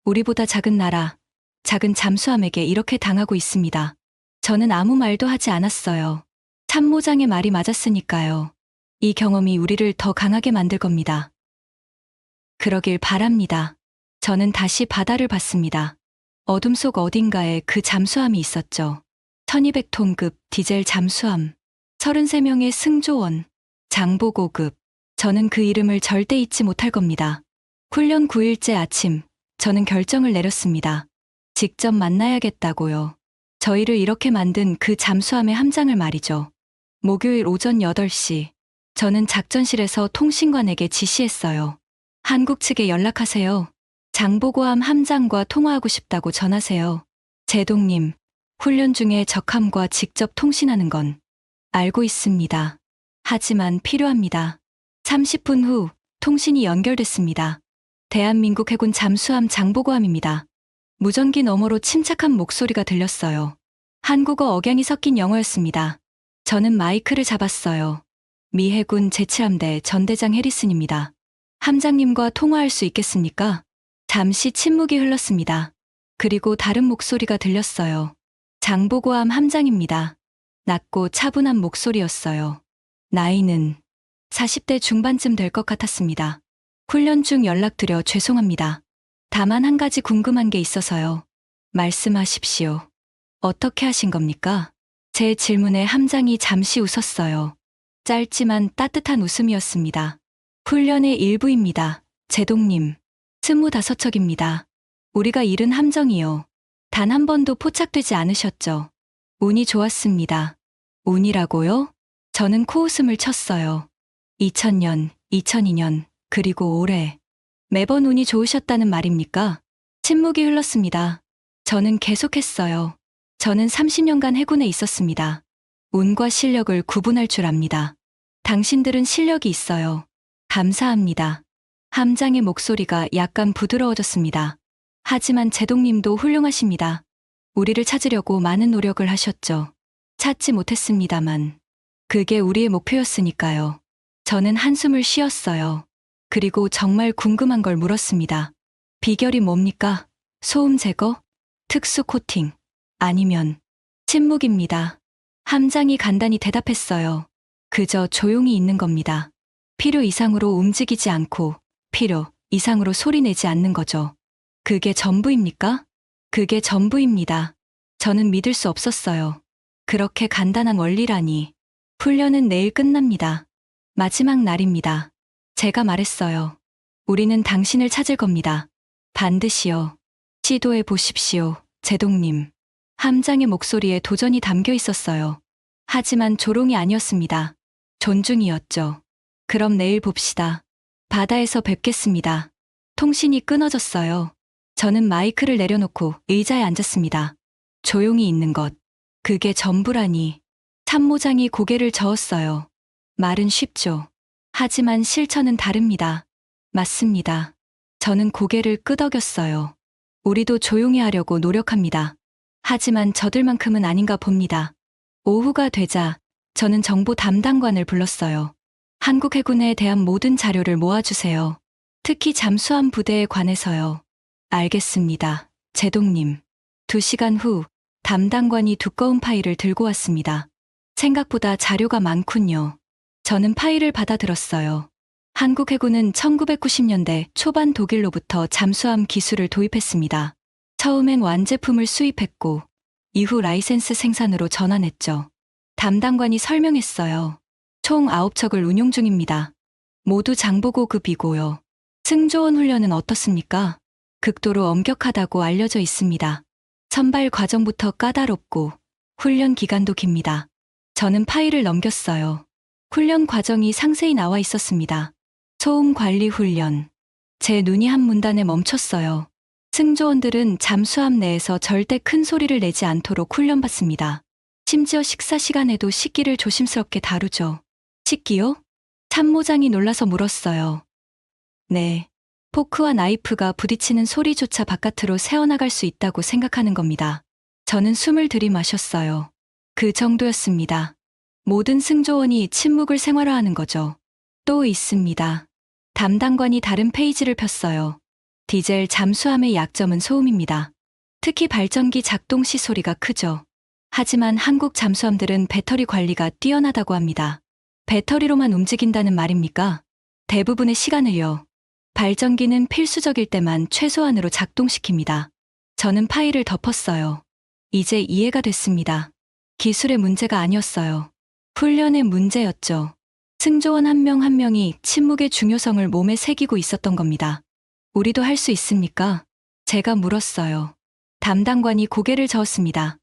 우리보다 작은 나라, 작은 잠수함에게 이렇게 당하고 있습니다. 저는 아무 말도 하지 않았어요. 참모장의 말이 맞았으니까요. 이 경험이 우리를 더 강하게 만들 겁니다. 그러길 바랍니다. 저는 다시 바다를 봤습니다. 어둠 속 어딘가에 그 잠수함이 있었죠. 1200톤급 디젤 잠수함, 33명의 승조원, 장보고급. 저는 그 이름을 절대 잊지 못할 겁니다. 훈련 9일째 아침, 저는 결정을 내렸습니다. 직접 만나야겠다고요. 저희를 이렇게 만든 그 잠수함의 함장을 말이죠. 목요일 오전 8시, 저는 작전실에서 통신관에게 지시했어요. 한국 측에 연락하세요. 장보고함 함장과 통화하고 싶다고 전하세요. 제동님, 훈련 중에 적함과 직접 통신하는 건 알고 있습니다. 하지만 필요합니다. 30분 후 통신이 연결됐습니다. 대한민국 해군 잠수함 장보고함입니다. 무전기 너머로 침착한 목소리가 들렸어요. 한국어 억양이 섞인 영어였습니다. 저는 마이크를 잡았어요. 미 해군 제7함대 전대장 해리슨입니다. 함장님과 통화할 수 있겠습니까? 잠시 침묵이 흘렀습니다. 그리고 다른 목소리가 들렸어요. 장보고함 함장입니다. 낮고 차분한 목소리였어요. 나이는 40대 중반쯤 될 것 같았습니다. 훈련 중 연락드려 죄송합니다. 다만 한 가지 궁금한 게 있어서요. 말씀하십시오. 어떻게 하신 겁니까? 제 질문에 함장이 잠시 웃었어요. 짧지만 따뜻한 웃음이었습니다. 훈련의 일부입니다. 제동님. 25척입니다. 우리가 잃은 함정이요. 단 한 번도 포착되지 않으셨죠. 운이 좋았습니다. 운이라고요? 저는 코웃음을 쳤어요. 2000년, 2002년, 그리고 올해. 매번 운이 좋으셨다는 말입니까? 침묵이 흘렀습니다. 저는 계속했어요. 저는 30년간 해군에 있었습니다. 운과 실력을 구분할 줄 압니다. 당신들은 실력이 있어요. 감사합니다. 함장의 목소리가 약간 부드러워졌습니다. 하지만 제동님도 훌륭하십니다. 우리를 찾으려고 많은 노력을 하셨죠. 찾지 못했습니다만. 그게 우리의 목표였으니까요. 저는 한숨을 쉬었어요. 그리고 정말 궁금한 걸 물었습니다. 비결이 뭡니까? 소음 제거? 특수 코팅? 아니면 침묵입니다. 함장이 간단히 대답했어요. 그저 조용히 있는 겁니다. 필요 이상으로 움직이지 않고 필요 이상으로 소리내지 않는 거죠. 그게 전부입니까? 그게 전부입니다. 저는 믿을 수 없었어요. 그렇게 간단한 원리라니. 훈련은 내일 끝납니다. 마지막 날입니다. 제가 말했어요. 우리는 당신을 찾을 겁니다. 반드시요. 시도해 보십시오, 제동님. 함장의 목소리에 도전이 담겨 있었어요. 하지만 조롱이 아니었습니다. 존중이었죠. 그럼 내일 봅시다. 바다에서 뵙겠습니다. 통신이 끊어졌어요. 저는 마이크를 내려놓고 의자에 앉았습니다. 조용히 있는 것. 그게 전부라니. 참모장이 고개를 저었어요. 말은 쉽죠. 하지만 실천은 다릅니다. 맞습니다. 저는 고개를 끄덕였어요. 우리도 조용히 하려고 노력합니다. 하지만 저들만큼은 아닌가 봅니다. 오후가 되자 저는 정보 담당관을 불렀어요. 한국 해군에 대한 모든 자료를 모아주세요. 특히 잠수함 부대에 관해서요. 알겠습니다. 제동님. 2시간 후 담당관이 두꺼운 파일을 들고 왔습니다. 생각보다 자료가 많군요. 저는 파일을 받아들었어요. 한국 해군은 1990년대 초반 독일로부터 잠수함 기술을 도입했습니다. 처음엔 완제품을 수입했고 이후 라이센스 생산으로 전환했죠. 담당관이 설명했어요. 총 9척을 운용 중입니다. 모두 장보고급이고요. 승조원 훈련은 어떻습니까? 극도로 엄격하다고 알려져 있습니다. 선발 과정부터 까다롭고 훈련 기간도 깁니다. 저는 파일을 넘겼어요. 훈련 과정이 상세히 나와 있었습니다. 소음 관리 훈련. 제 눈이 한 문단에 멈췄어요. 승조원들은 잠수함 내에서 절대 큰 소리를 내지 않도록 훈련받습니다. 심지어 식사 시간에도 식기를 조심스럽게 다루죠. 식기요? 참모장이 놀라서 물었어요. 네. 포크와 나이프가 부딪히는 소리조차 바깥으로 새어나갈 수 있다고 생각하는 겁니다. 저는 숨을 들이마셨어요. 그 정도였습니다. 모든 승조원이 침묵을 생활화하는 거죠. 또 있습니다. 담당관이 다른 페이지를 폈어요. 디젤 잠수함의 약점은 소음입니다. 특히 발전기 작동 시 소리가 크죠. 하지만 한국 잠수함들은 배터리 관리가 뛰어나다고 합니다. 배터리로만 움직인다는 말입니까? 대부분의 시간을요. 발전기는 필수적일 때만 최소한으로 작동시킵니다. 저는 파일을 덮었어요. 이제 이해가 됐습니다. 기술의 문제가 아니었어요. 훈련의 문제였죠. 승조원 한 명 한 명이 침묵의 중요성을 몸에 새기고 있었던 겁니다. 우리도 할 수 있습니까? 제가 물었어요. 담당관이 고개를 저었습니다.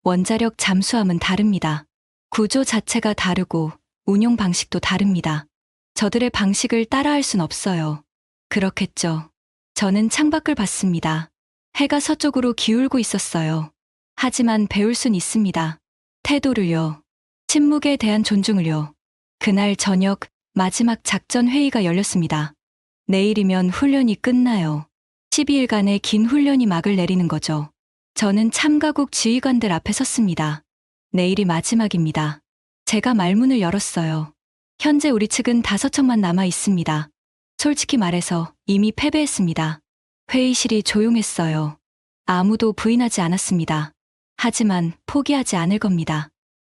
원자력 잠수함은 다릅니다. 구조 자체가 다르고 운용 방식도 다릅니다. 저들의 방식을 따라할 순 없어요. 그렇겠죠. 저는 창밖을 봤습니다. 해가 서쪽으로 기울고 있었어요. 하지만 배울 순 있습니다. 태도를요. 침묵에 대한 존중을요. 그날 저녁 마지막 작전 회의가 열렸습니다. 내일이면 훈련이 끝나요. 12일간의 긴 훈련이 막을 내리는 거죠. 저는 참가국 지휘관들 앞에 섰습니다. 내일이 마지막입니다. 제가 말문을 열었어요. 현재 우리 측은 5척만 남아 있습니다. 솔직히 말해서 이미 패배했습니다. 회의실이 조용했어요. 아무도 부인하지 않았습니다. 하지만 포기하지 않을 겁니다.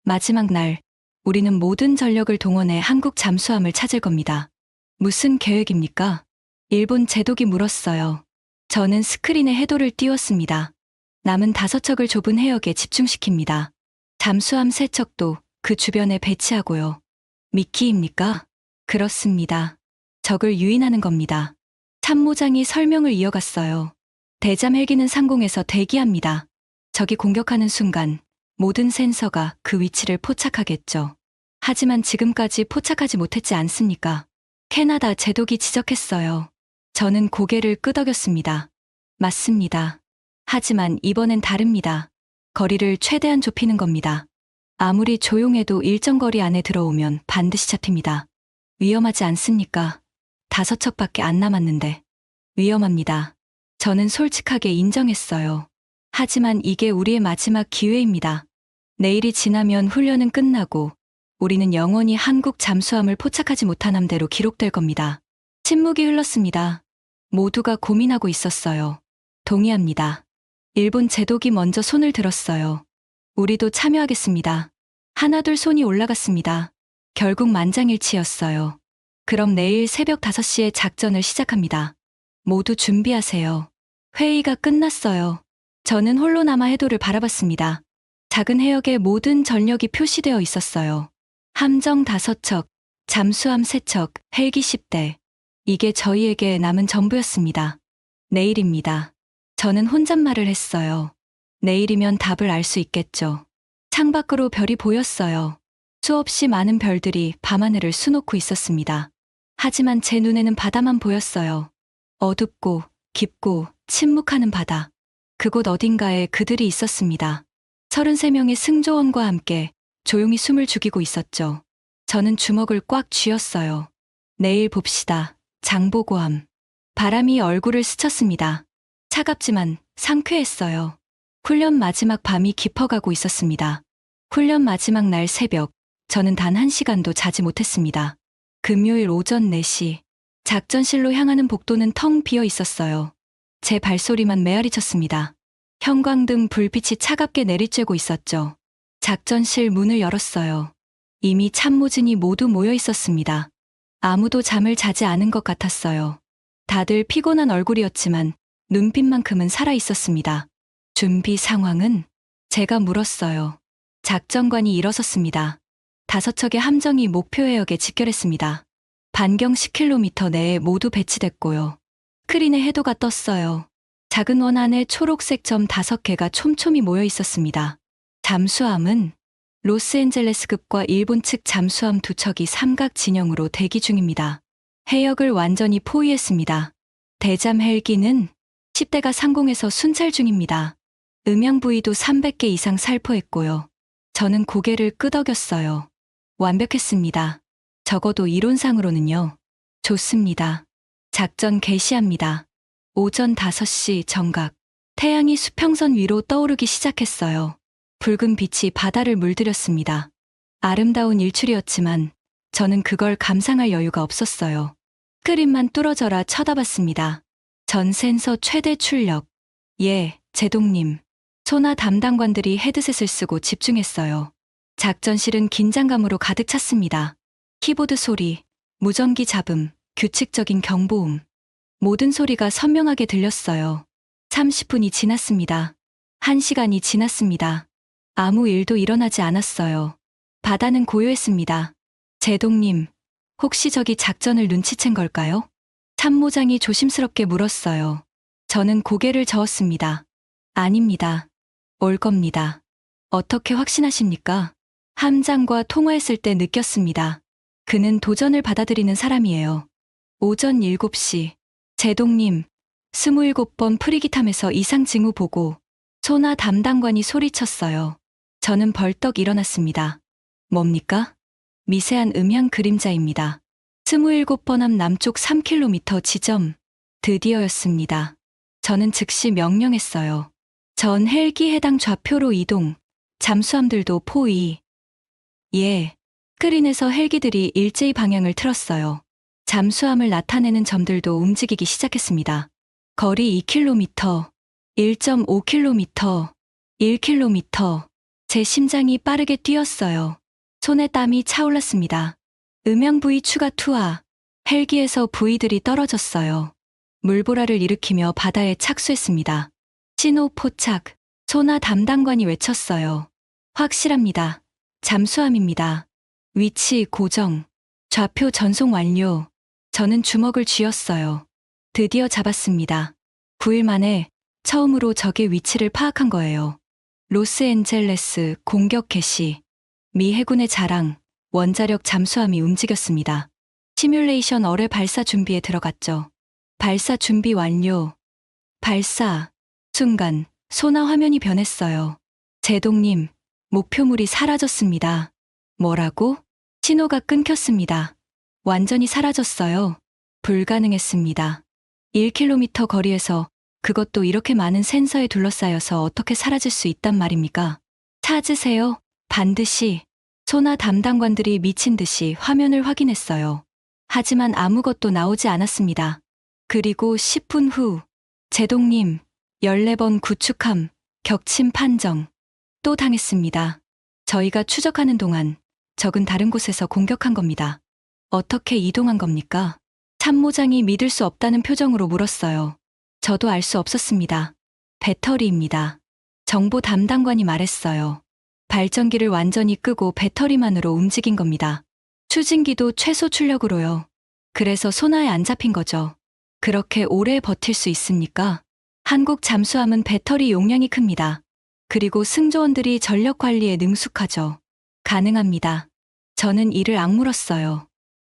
마지막 날, 우리는 모든 전력을 동원해 한국 잠수함을 찾을 겁니다. 무슨 계획입니까? 일본 제독이 물었어요. 저는 스크린에 해도를 띄웠습니다. 남은 5척을 좁은 해역에 집중시킵니다. 잠수함 3척도 그 주변에 배치하고요. 미끼입니까? 그렇습니다. 적을 유인하는 겁니다. 참모장이 설명을 이어갔어요. 대잠 헬기는 상공에서 대기합니다. 적이 공격하는 순간 모든 센서가 그 위치를 포착하겠죠. 하지만 지금까지 포착하지 못했지 않습니까? 캐나다 제독이 지적했어요. 저는 고개를 끄덕였습니다. 맞습니다. 하지만 이번엔 다릅니다. 거리를 최대한 좁히는 겁니다. 아무리 조용해도 일정 거리 안에 들어오면 반드시 잡힙니다. 위험하지 않습니까? 5척밖에 안 남았는데. 위험합니다. 저는 솔직하게 인정했어요. 하지만 이게 우리의 마지막 기회입니다. 내일이 지나면 훈련은 끝나고 우리는 영원히 한국 잠수함을 포착하지 못한 함대로 기록될 겁니다. 침묵이 흘렀습니다. 모두가 고민하고 있었어요. 동의합니다. 일본 제독이 먼저 손을 들었어요. 우리도 참여하겠습니다. 하나둘 손이 올라갔습니다. 결국 만장일치였어요. 그럼 내일 새벽 5시에 작전을 시작합니다. 모두 준비하세요. 회의가 끝났어요. 저는 홀로 남아 해도를 바라봤습니다. 작은 해역에 모든 전력이 표시되어 있었어요. 함정 5척, 잠수함 3척, 헬기 10대. 이게 저희에게 남은 전부였습니다. 내일입니다. 저는 혼잣말을 했어요. 내일이면 답을 알 수 있겠죠. 창밖으로 별이 보였어요. 수없이 많은 별들이 밤하늘을 수놓고 있었습니다. 하지만 제 눈에는 바다만 보였어요. 어둡고 깊고 침묵하는 바다. 그곳 어딘가에 그들이 있었습니다. 33명의 승조원과 함께 조용히 숨을 죽이고 있었죠. 저는 주먹을 꽉 쥐었어요. 내일 봅시다. 장보고함. 바람이 얼굴을 스쳤습니다. 차갑지만 상쾌했어요. 훈련 마지막 밤이 깊어가고 있었습니다. 훈련 마지막 날 새벽, 저는 단 1시간도 자지 못했습니다. 금요일 오전 4시, 작전실로 향하는 복도는 텅 비어 있었어요. 제 발소리만 메아리쳤습니다. 형광등 불빛이 차갑게 내리쬐고 있었죠. 작전실 문을 열었어요. 이미 참모진이 모두 모여 있었습니다. 아무도 잠을 자지 않은 것 같았어요. 다들 피곤한 얼굴이었지만 눈빛만큼은 살아 있었습니다. 준비 상황은? 제가 물었어요. 작전관이 일어섰습니다. 5척의 함정이 목표 해역에 집결했습니다. 반경 10km 내에 모두 배치됐고요. 스크린에 해도가 떴어요. 작은 원 안에 초록색 점 5개가 촘촘히 모여 있었습니다. 잠수함은 로스앤젤레스급과 일본 측 잠수함 2척이 삼각 진영으로 대기 중입니다. 해역을 완전히 포위했습니다. 대잠 헬기는 10대가 상공에서 순찰 중입니다. 음향 부위도 300개 이상 살포했고요. 저는 고개를 끄덕였어요. 완벽했습니다. 적어도 이론상으로는요. 좋습니다. 작전 개시합니다. 오전 5시 정각. 태양이 수평선 위로 떠오르기 시작했어요. 붉은 빛이 바다를 물들였습니다. 아름다운 일출이었지만 저는 그걸 감상할 여유가 없었어요. 스크린만 뚫어져라 쳐다봤습니다. 전 센서 최대 출력. 예, 제동님. 소나 담당관들이 헤드셋을 쓰고 집중했어요. 작전실은 긴장감으로 가득 찼습니다. 키보드 소리, 무전기 잡음, 규칙적인 경보음. 모든 소리가 선명하게 들렸어요. 30분이 지났습니다. 1시간이 지났습니다. 아무 일도 일어나지 않았어요. 바다는 고요했습니다. 제동님, 혹시 저기 작전을 눈치챈 걸까요? 참모장이 조심스럽게 물었어요. 저는 고개를 저었습니다. 아닙니다. 올 겁니다. 어떻게 확신하십니까? 함장과 통화했을 때 느꼈습니다. 그는 도전을 받아들이는 사람이에요. 오전 7시. 제동님, 27번 프리기탐에서 이상 징후 보고. 소나 담당관이 소리쳤어요. 저는 벌떡 일어났습니다. 뭡니까? 미세한 음향 그림자입니다. 27번 앞 남쪽 3km 지점. 드디어였습니다. 저는 즉시 명령했어요. 전 헬기 해당 좌표로 이동. 잠수함들도 포위. 예. 스크린에서 헬기들이 일제히 방향을 틀었어요. 잠수함을 나타내는 점들도 움직이기 시작했습니다. 거리 2km, 1.5km, 1km. 제 심장이 빠르게 뛰었어요. 손에 땀이 차올랐습니다. 음향 부위 추가 투하. 헬기에서 부위들이 떨어졌어요. 물보라를 일으키며 바다에 착수했습니다. 신호 포착. 소나 담당관이 외쳤어요. 확실합니다. 잠수함입니다. 위치 고정. 좌표 전송 완료. 저는 주먹을 쥐었어요. 드디어 잡았습니다. 9일 만에 처음으로 적의 위치를 파악한 거예요. 로스앤젤레스 공격 개시. 미 해군의 자랑, 원자력 잠수함이 움직였습니다. 시뮬레이션 어뢰 발사 준비에 들어갔죠. 발사 준비 완료. 발사. 순간 소나 화면이 변했어요. 제동님, 목표물이 사라졌습니다. 뭐라고? 신호가 끊겼습니다. 완전히 사라졌어요. 불가능했습니다. 1km 거리에서 그것도 이렇게 많은 센서에 둘러싸여서 어떻게 사라질 수 있단 말입니까? 찾으세요. 반드시. 소나 담당관들이 미친 듯이 화면을 확인했어요. 하지만 아무것도 나오지 않았습니다. 그리고 10분 후, 제동님, 14번 구축함, 격침 판정. 또 당했습니다. 저희가 추적하는 동안 적은 다른 곳에서 공격한 겁니다. 어떻게 이동한 겁니까? 참모장이 믿을 수 없다는 표정으로 물었어요. 저도 알 수 없었습니다. 배터리입니다. 정보 담당관이 말했어요. 발전기를 완전히 끄고 배터리만으로 움직인 겁니다. 추진기도 최소 출력으로요. 그래서 소나에 안 잡힌 거죠. 그렇게 오래 버틸 수 있습니까? 한국 잠수함은 배터리 용량이 큽니다. 그리고 승조원들이 전력 관리에 능숙하죠. 가능합니다. 저는 이를 악물었어요.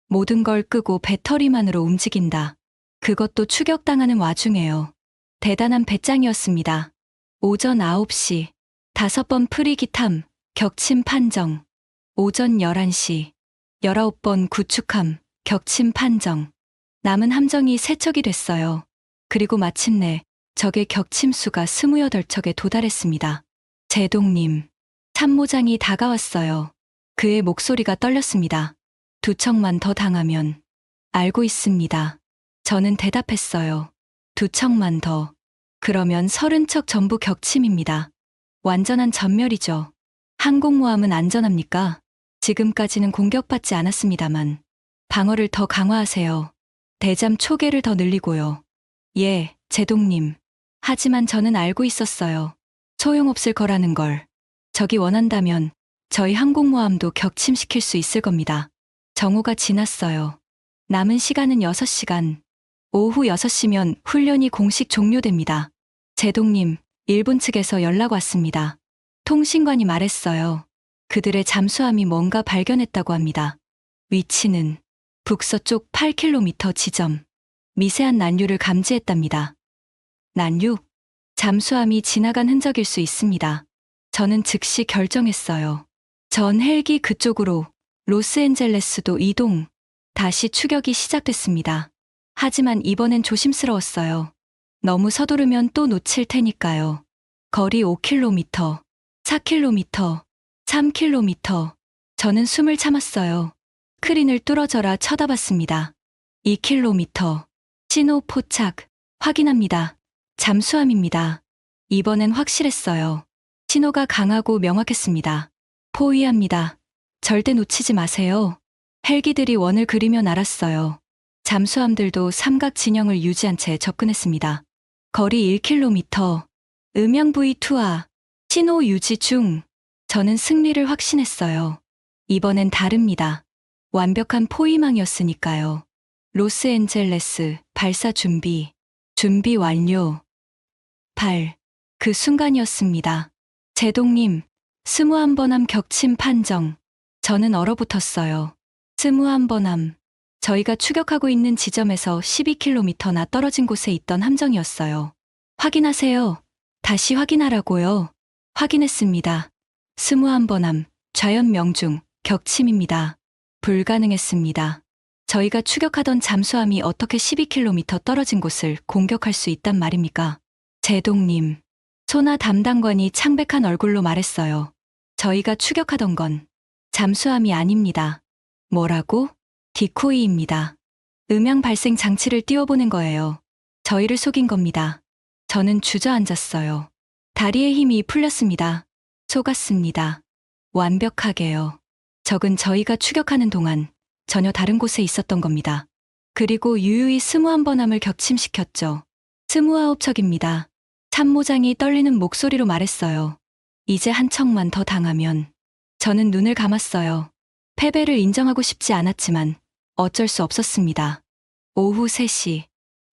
모든 걸 끄고 배터리만으로 움직인다. 그것도 추격당하는 와중에요. 대단한 배짱이었습니다. 오전 9시, 5번 프리기탐, 격침 판정. 오전 11시, 19번 구축함, 격침 판정. 남은 함정이 3척이 됐어요. 그리고 마침내 적의 격침수가 28척에 도달했습니다. 제동님, 참모장이 다가왔어요. 그의 목소리가 떨렸습니다. 2척만 더 당하면. 알고 있습니다. 저는 대답했어요. 2척만 더. 그러면 30척 전부 격침입니다. 완전한 전멸이죠. 항공모함은 안전합니까? 지금까지는 공격받지 않았습니다만. 방어를 더 강화하세요. 대잠 초계를 더 늘리고요. 예, 제동님. 하지만 저는 알고 있었어요. 소용없을 거라는 걸. 적이 원한다면 저희 항공모함도 격침시킬 수 있을 겁니다. 정오가 지났어요. 남은 시간은 6시간. 오후 6시면 훈련이 공식 종료됩니다. 제동님, 일본 측에서 연락 왔습니다. 통신관이 말했어요. 그들의 잠수함이 뭔가 발견했다고 합니다. 위치는 북서쪽 8km 지점. 미세한 난류를 감지했답니다. 난류? 잠수함이 지나간 흔적일 수 있습니다. 저는 즉시 결정했어요. 전 헬기 그쪽으로, 로스앤젤레스도 이동. 다시 추격이 시작됐습니다. 하지만 이번엔 조심스러웠어요. 너무 서두르면 또 놓칠 테니까요. 거리 5km, 4km, 3km. 저는 숨을 참았어요. 스크린을 뚫어져라 쳐다봤습니다. 2km. 신호 포착. 확인합니다. 잠수함입니다. 이번엔 확실했어요. 신호가 강하고 명확했습니다. 포위합니다. 절대 놓치지 마세요. 헬기들이 원을 그리며 날았어요. 잠수함들도 삼각 진영을 유지한 채 접근했습니다. 거리 1km. 음영 V2와 신호 유지 중. 저는 승리를 확신했어요. 이번엔 다릅니다. 완벽한 포위망이었으니까요. 로스앤젤레스 발사 준비. 준비 완료. 8. 그 순간이었습니다. 제동님, 스무한번함 격침 판정. 저는 얼어붙었어요. 스무한번함. 저희가 추격하고 있는 지점에서 12km나 떨어진 곳에 있던 함정이었어요. 확인하세요. 다시 확인하라고요. 확인했습니다. 스무한번함, 좌연 명중, 격침입니다. 불가능했습니다. 저희가 추격하던 잠수함이 어떻게 12km 떨어진 곳을 공격할 수 있단 말입니까? 제동님. 소나 담당관이 창백한 얼굴로 말했어요. 저희가 추격하던 건 잠수함이 아닙니다. 뭐라고? 디코이입니다. 음향 발생 장치를 띄워보는 거예요. 저희를 속인 겁니다. 저는 주저앉았어요. 다리에 힘이 풀렸습니다. 속았습니다. 완벽하게요. 적은 저희가 추격하는 동안 전혀 다른 곳에 있었던 겁니다. 그리고 유유히 스무한번함을 격침시켰죠. 29척입니다. 참모장이 떨리는 목소리로 말했어요. 이제 한 척만 더 당하면. 저는 눈을 감았어요. 패배를 인정하고 싶지 않았지만 어쩔 수 없었습니다. 오후 3시.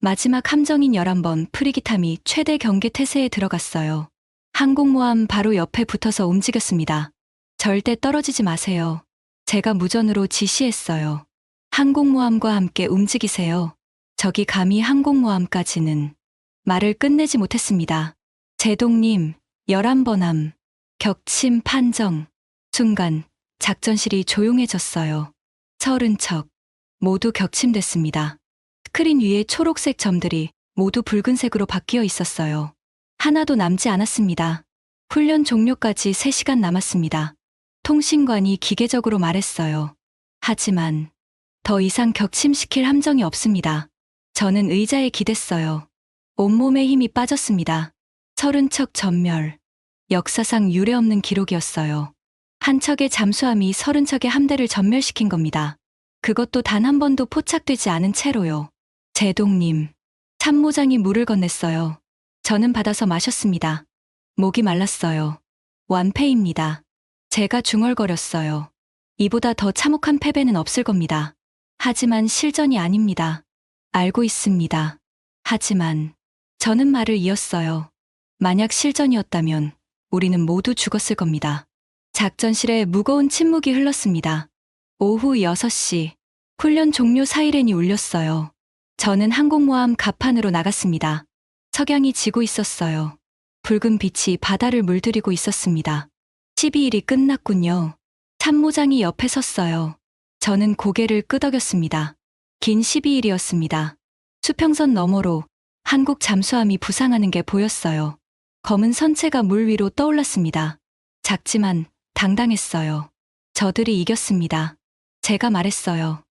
마지막 함정인 11번 프리기탐이 최대 경계 태세에 들어갔어요. 항공모함 바로 옆에 붙어서 움직였습니다. 절대 떨어지지 마세요. 제가 무전으로 지시했어요. 항공모함과 함께 움직이세요. 적이 감히 항공모함까지는. 말을 끝내지 못했습니다. 제동님, 11번함. 격침 판정. 순간 작전실이 조용해졌어요. 30척. 모두 격침됐습니다. 스크린 위에 초록색 점들이 모두 붉은색으로 바뀌어 있었어요. 하나도 남지 않았습니다. 훈련 종료까지 3시간 남았습니다. 통신관이 기계적으로 말했어요. 하지만 더 이상 격침시킬 함정이 없습니다. 저는 의자에 기댔어요. 온몸에 힘이 빠졌습니다. 30척 전멸. 역사상 유례없는 기록이었어요. 한 척의 잠수함이 30척의 함대를 전멸시킨 겁니다. 그것도 단 한 번도 포착되지 않은 채로요. 제동님. 참모장이 물을 건넸어요. 저는 받아서 마셨습니다. 목이 말랐어요. 완패입니다. 제가 중얼거렸어요. 이보다 더 참혹한 패배는 없을 겁니다. 하지만 실전이 아닙니다. 알고 있습니다. 하지만 저는 말을 이었어요. 만약 실전이었다면 우리는 모두 죽었을 겁니다. 작전실에 무거운 침묵이 흘렀습니다. 오후 6시. 훈련 종료 사이렌이 울렸어요. 저는 항공모함 갑판으로 나갔습니다. 석양이 지고 있었어요. 붉은 빛이 바다를 물들이고 있었습니다. 12일이 끝났군요. 참모장이 옆에 섰어요. 저는 고개를 끄덕였습니다. 긴 12일이었습니다. 수평선 너머로 한국 잠수함이 부상하는 게 보였어요. 검은 선체가 물 위로 떠올랐습니다. 작지만 당당했어요. 저들이 이겼습니다. 제가 말했어요.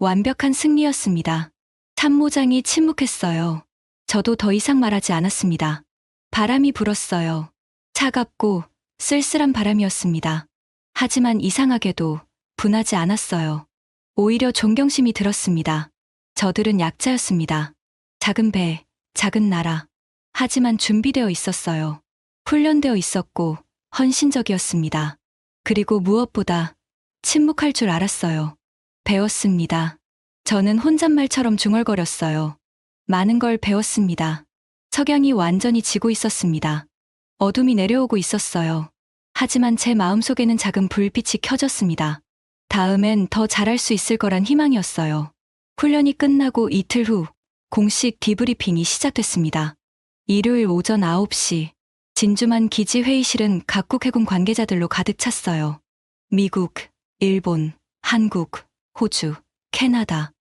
완벽한 승리였습니다. 참모장이 침묵했어요. 저도 더 이상 말하지 않았습니다. 바람이 불었어요. 차갑고 쓸쓸한 바람이었습니다. 하지만 이상하게도 분하지 않았어요. 오히려 존경심이 들었습니다. 저들은 약자였습니다. 작은 배, 작은 나라. 하지만 준비되어 있었어요. 훈련되어 있었고 헌신적이었습니다. 그리고 무엇보다 침묵할 줄 알았어요. 배웠습니다. 저는 혼잣말처럼 중얼거렸어요. 많은 걸 배웠습니다. 석양이 완전히 지고 있었습니다. 어둠이 내려오고 있었어요. 하지만 제 마음속에는 작은 불빛이 켜졌습니다. 다음엔 더 잘할 수 있을 거란 희망이었어요. 훈련이 끝나고 이틀 후 공식 디브리핑이 시작됐습니다. 일요일 오전 9시. 진주만 기지 회의실은 각국 해군 관계자들로 가득 찼어요. 미국, 일본, 한국, 호주, 캐나다.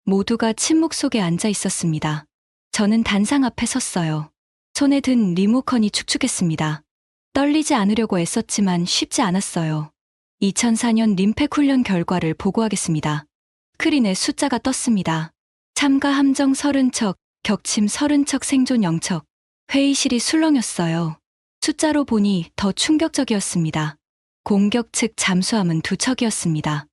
모두가 침묵 속에 앉아 있었습니다. 저는 단상 앞에 섰어요. 손에 든 리모컨이 축축했습니다. 떨리지 않으려고 애썼지만 쉽지 않았어요. 2004년 림팩 훈련 결과를 보고하겠습니다. 스크린에 숫자가 떴습니다. 참가 함정 30척, 격침 30척, 생존 0척. 회의실이 술렁였어요. 숫자로 보니 더 충격적이었습니다. 공격 측 잠수함은 2척이었습니다.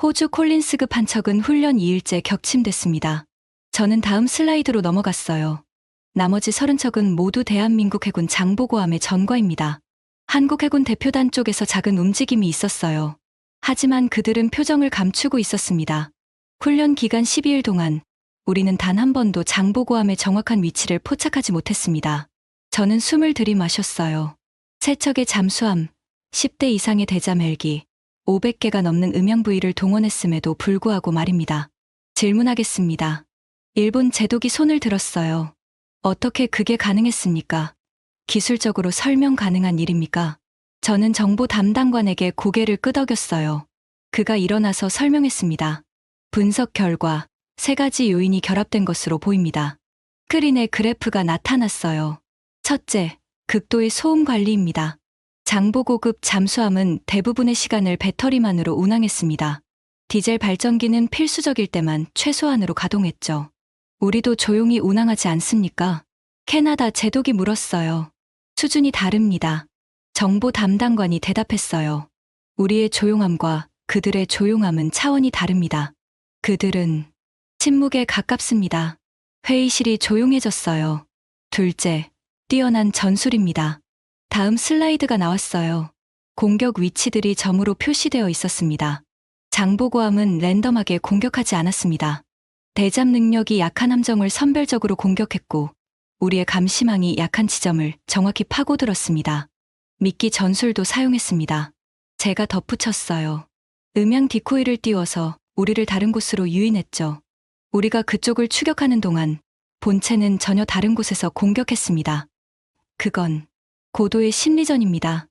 호주 콜린스급 한 척은 훈련 2일째 격침됐습니다. 저는 다음 슬라이드로 넘어갔어요. 나머지 30척은 모두 대한민국 해군 장보고함의 전과입니다. 한국 해군 대표단 쪽에서 작은 움직임이 있었어요. 하지만 그들은 표정을 감추고 있었습니다. 훈련 기간 12일 동안 우리는 단 한 번도 장보고함의 정확한 위치를 포착하지 못했습니다. 저는 숨을 들이마셨어요. 3척의 잠수함, 10대 이상의 대잠 헬기, 500개가 넘는 음향 부위를 동원했음에도 불구하고 말입니다. 질문하겠습니다. 일본 제독이 손을 들었어요. 어떻게 그게 가능했습니까? 기술적으로 설명 가능한 일입니까? 저는 정보 담당관에게 고개를 끄덕였어요. 그가 일어나서 설명했습니다. 분석 결과 3가지 요인이 결합된 것으로 보입니다. 스크린에 그래프가 나타났어요. 첫째, 극도의 소음 관리입니다. 장보고급 잠수함은 대부분의 시간을 배터리만으로 운항했습니다. 디젤 발전기는 필수적일 때만 최소한으로 가동했죠. 우리도 조용히 운항하지 않습니까? 캐나다 제독이 물었어요. 수준이 다릅니다. 정보 담당관이 대답했어요. 우리의 조용함과 그들의 조용함은 차원이 다릅니다. 그들은 침묵에 가깝습니다. 회의실이 조용해졌어요. 둘째, 뛰어난 전술입니다. 다음 슬라이드가 나왔어요. 공격 위치들이 점으로 표시되어 있었습니다. 장보고함은 랜덤하게 공격하지 않았습니다. 대잠 능력이 약한 함정을 선별적으로 공격했고 우리의 감시망이 약한 지점을 정확히 파고들었습니다. 미끼 전술도 사용했습니다. 제가 덧붙였어요. 음향 디코이를 띄워서 우리를 다른 곳으로 유인했죠. 우리가 그쪽을 추격하는 동안 본체는 전혀 다른 곳에서 공격했습니다. 그건 고도의 심리전입니다.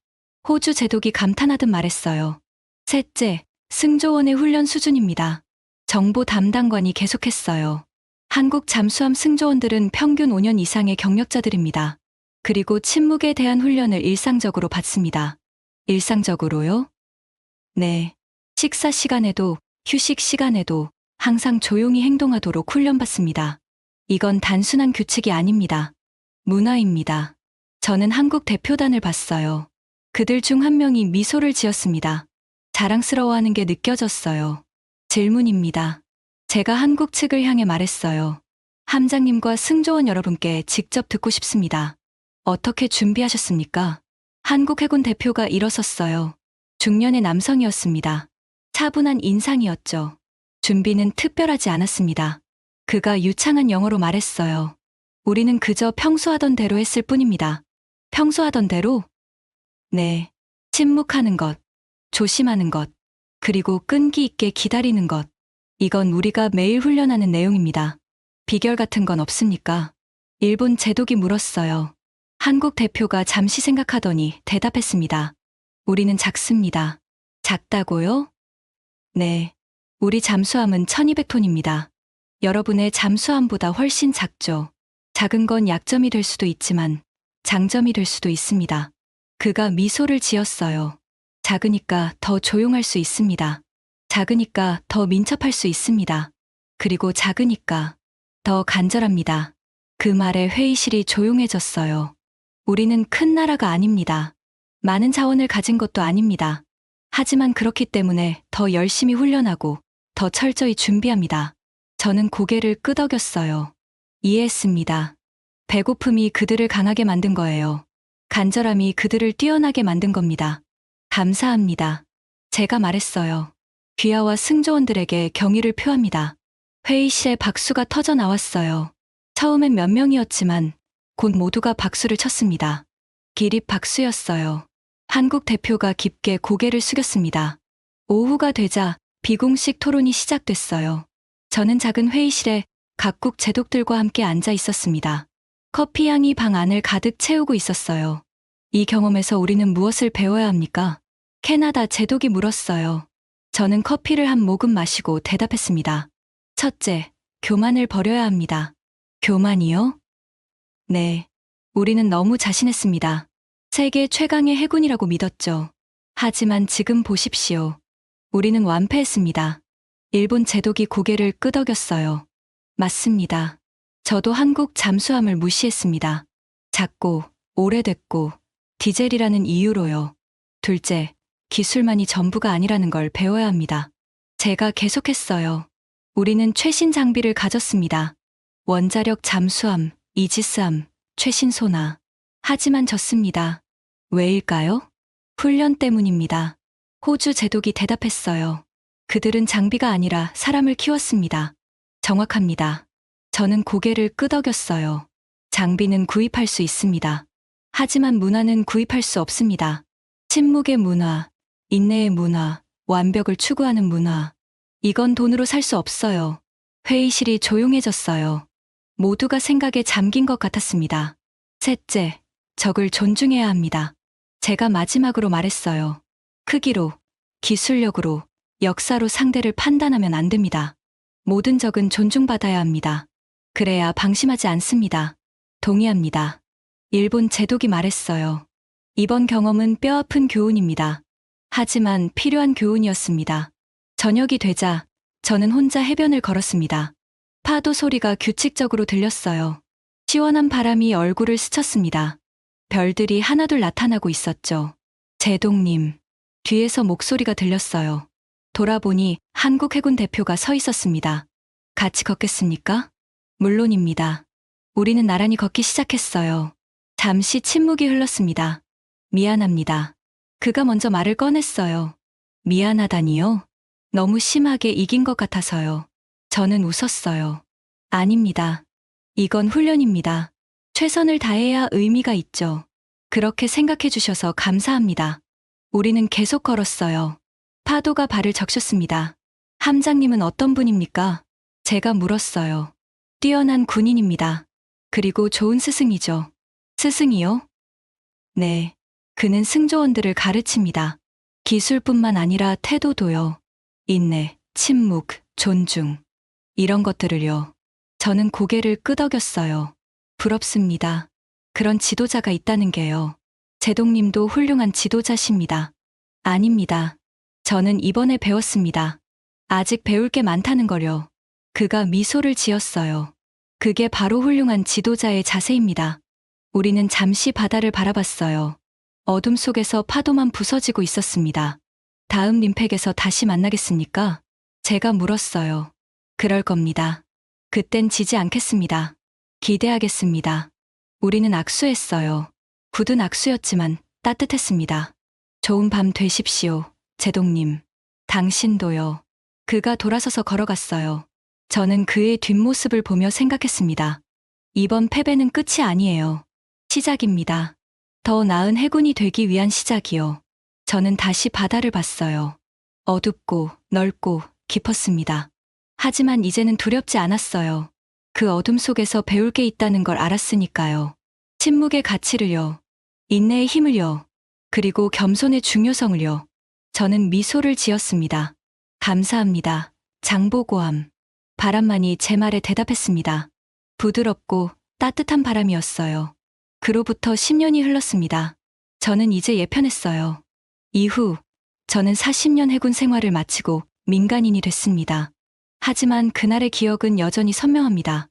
호주 제독이 감탄하듯 말했어요. 셋째, 승조원의 훈련 수준입니다. 정보 담당관이 계속했어요. 한국 잠수함 승조원들은 평균 5년 이상의 경력자들입니다. 그리고 침묵에 대한 훈련을 일상적으로 받습니다. 일상적으로요? 네. 식사 시간에도, 휴식 시간에도 항상 조용히 행동하도록 훈련받습니다. 이건 단순한 규칙이 아닙니다. 문화입니다. 저는 한국 대표단을 봤어요. 그들 중 한 명이 미소를 지었습니다. 자랑스러워하는 게 느껴졌어요. 질문입니다. 제가 한국 측을 향해 말했어요. 함장님과 승조원 여러분께 직접 듣고 싶습니다. 어떻게 준비하셨습니까? 한국 해군 대표가 일어섰어요. 중년의 남성이었습니다. 차분한 인상이었죠. 준비는 특별하지 않았습니다. 그가 유창한 영어로 말했어요. 우리는 그저 평소 하던 대로 했을 뿐입니다. 평소 하던 대로? 네. 침묵하는 것, 조심하는 것, 그리고 끈기 있게 기다리는 것. 이건 우리가 매일 훈련하는 내용입니다. 비결 같은 건 없습니까? 일본 제독이 물었어요. 한국 대표가 잠시 생각하더니 대답했습니다. 우리는 작습니다. 작다고요? 네. 우리 잠수함은 1200톤입니다. 여러분의 잠수함보다 훨씬 작죠. 작은 건 약점이 될 수도 있지만 장점이 될 수도 있습니다. 그가 미소를 지었어요. 작으니까 더 조용할 수 있습니다. 작으니까 더 민첩할 수 있습니다. 그리고 작으니까 더 간절합니다. 그 말에 회의실이 조용해졌어요. 우리는 큰 나라가 아닙니다. 많은 자원을 가진 것도 아닙니다. 하지만 그렇기 때문에 더 열심히 훈련하고 더 철저히 준비합니다. 저는 고개를 끄덕였어요. 이해했습니다. 배고픔이 그들을 강하게 만든 거예요. 간절함이 그들을 뛰어나게 만든 겁니다. 감사합니다. 제가 말했어요. 귀하와 승조원들에게 경의를 표합니다. 회의실에 박수가 터져 나왔어요. 처음엔 몇 명이었지만 곧 모두가 박수를 쳤습니다. 기립 박수였어요. 한국 대표가 깊게 고개를 숙였습니다. 오후가 되자 비공식 토론이 시작됐어요. 저는 작은 회의실에 각국 제독들과 함께 앉아 있었습니다. 커피 향이 방 안을 가득 채우고 있었어요. 이 경험에서 우리는 무엇을 배워야 합니까? 캐나다 제독이 물었어요. 저는 커피를 한 모금 마시고 대답했습니다. 첫째, 교만을 버려야 합니다. 교만이요? 네. 우리는 너무 자신했습니다. 세계 최강의 해군이라고 믿었죠. 하지만 지금 보십시오. 우리는 완패했습니다. 일본 제독이 고개를 끄덕였어요. 맞습니다. 저도 한국 잠수함을 무시했습니다. 작고, 오래됐고, 디젤이라는 이유로요. 둘째, 기술만이 전부가 아니라는 걸 배워야 합니다. 제가 계속했어요. 우리는 최신 장비를 가졌습니다. 원자력 잠수함, 이지스함, 최신 소나. 하지만 졌습니다. 왜일까요? 훈련 때문입니다. 호주 제독이 대답했어요. 그들은 장비가 아니라 사람을 키웠습니다. 정확합니다. 저는 고개를 끄덕였어요. 장비는 구입할 수 있습니다. 하지만 문화는 구입할 수 없습니다. 침묵의 문화, 인내의 문화, 완벽을 추구하는 문화. 이건 돈으로 살 수 없어요. 회의실이 조용해졌어요. 모두가 생각에 잠긴 것 같았습니다. 셋째, 적을 존중해야 합니다. 제가 마지막으로 말했어요. 크기로, 기술력으로, 역사로 상대를 판단하면 안 됩니다. 모든 적은 존중받아야 합니다. 그래야 방심하지 않습니다. 동의합니다. 일본 제독이 말했어요. 이번 경험은 뼈아픈 교훈입니다. 하지만 필요한 교훈이었습니다. 저녁이 되자 저는 혼자 해변을 걸었습니다. 파도 소리가 규칙적으로 들렸어요. 시원한 바람이 얼굴을 스쳤습니다. 별들이 하나둘 나타나고 있었죠. 제독님, 뒤에서 목소리가 들렸어요. 돌아보니 한국 해군 대표가 서 있었습니다. 같이 걷겠습니까? 물론입니다. 우리는 나란히 걷기 시작했어요. 잠시 침묵이 흘렀습니다. 미안합니다. 그가 먼저 말을 꺼냈어요. 미안하다니요? 너무 심하게 이긴 것 같아서요. 저는 웃었어요. 아닙니다. 이건 훈련입니다. 최선을 다해야 의미가 있죠. 그렇게 생각해 주셔서 감사합니다. 우리는 계속 걸었어요. 파도가 발을 적셨습니다. 함장님은 어떤 분입니까? 제가 물었어요. 뛰어난 군인입니다. 그리고 좋은 스승이죠. 스승이요? 네. 그는 승조원들을 가르칩니다. 기술뿐만 아니라 태도도요. 인내, 침묵, 존중. 이런 것들을요. 저는 고개를 끄덕였어요. 부럽습니다. 그런 지도자가 있다는 게요. 제독님도 훌륭한 지도자십니다. 아닙니다. 저는 이번에 배웠습니다. 아직 배울 게 많다는 걸요. 그가 미소를 지었어요. 그게 바로 훌륭한 지도자의 자세입니다. 우리는 잠시 바다를 바라봤어요. 어둠 속에서 파도만 부서지고 있었습니다. 다음 림팩에서 다시 만나겠습니까? 제가 물었어요. 그럴 겁니다. 그땐 지지 않겠습니다. 기대하겠습니다. 우리는 악수했어요. 굳은 악수였지만 따뜻했습니다. 좋은 밤 되십시오, 제독님. 당신도요. 그가 돌아서서 걸어갔어요. 저는 그의 뒷모습을 보며 생각했습니다. 이번 패배는 끝이 아니에요. 시작입니다. 더 나은 해군이 되기 위한 시작이요. 저는 다시 바다를 봤어요. 어둡고 넓고 깊었습니다. 하지만 이제는 두렵지 않았어요. 그 어둠 속에서 배울 게 있다는 걸 알았으니까요. 침묵의 가치를요. 인내의 힘을요. 그리고 겸손의 중요성을요. 저는 미소를 지었습니다. 감사합니다. 장보고함. 바람만이 제 말에 대답했습니다. 부드럽고 따뜻한 바람이었어요. 그로부터 10년이 흘렀습니다. 저는 이제 예편했어요. 이후 저는 40년 해군 생활을 마치고 민간인이 됐습니다. 하지만 그날의 기억은 여전히 선명합니다.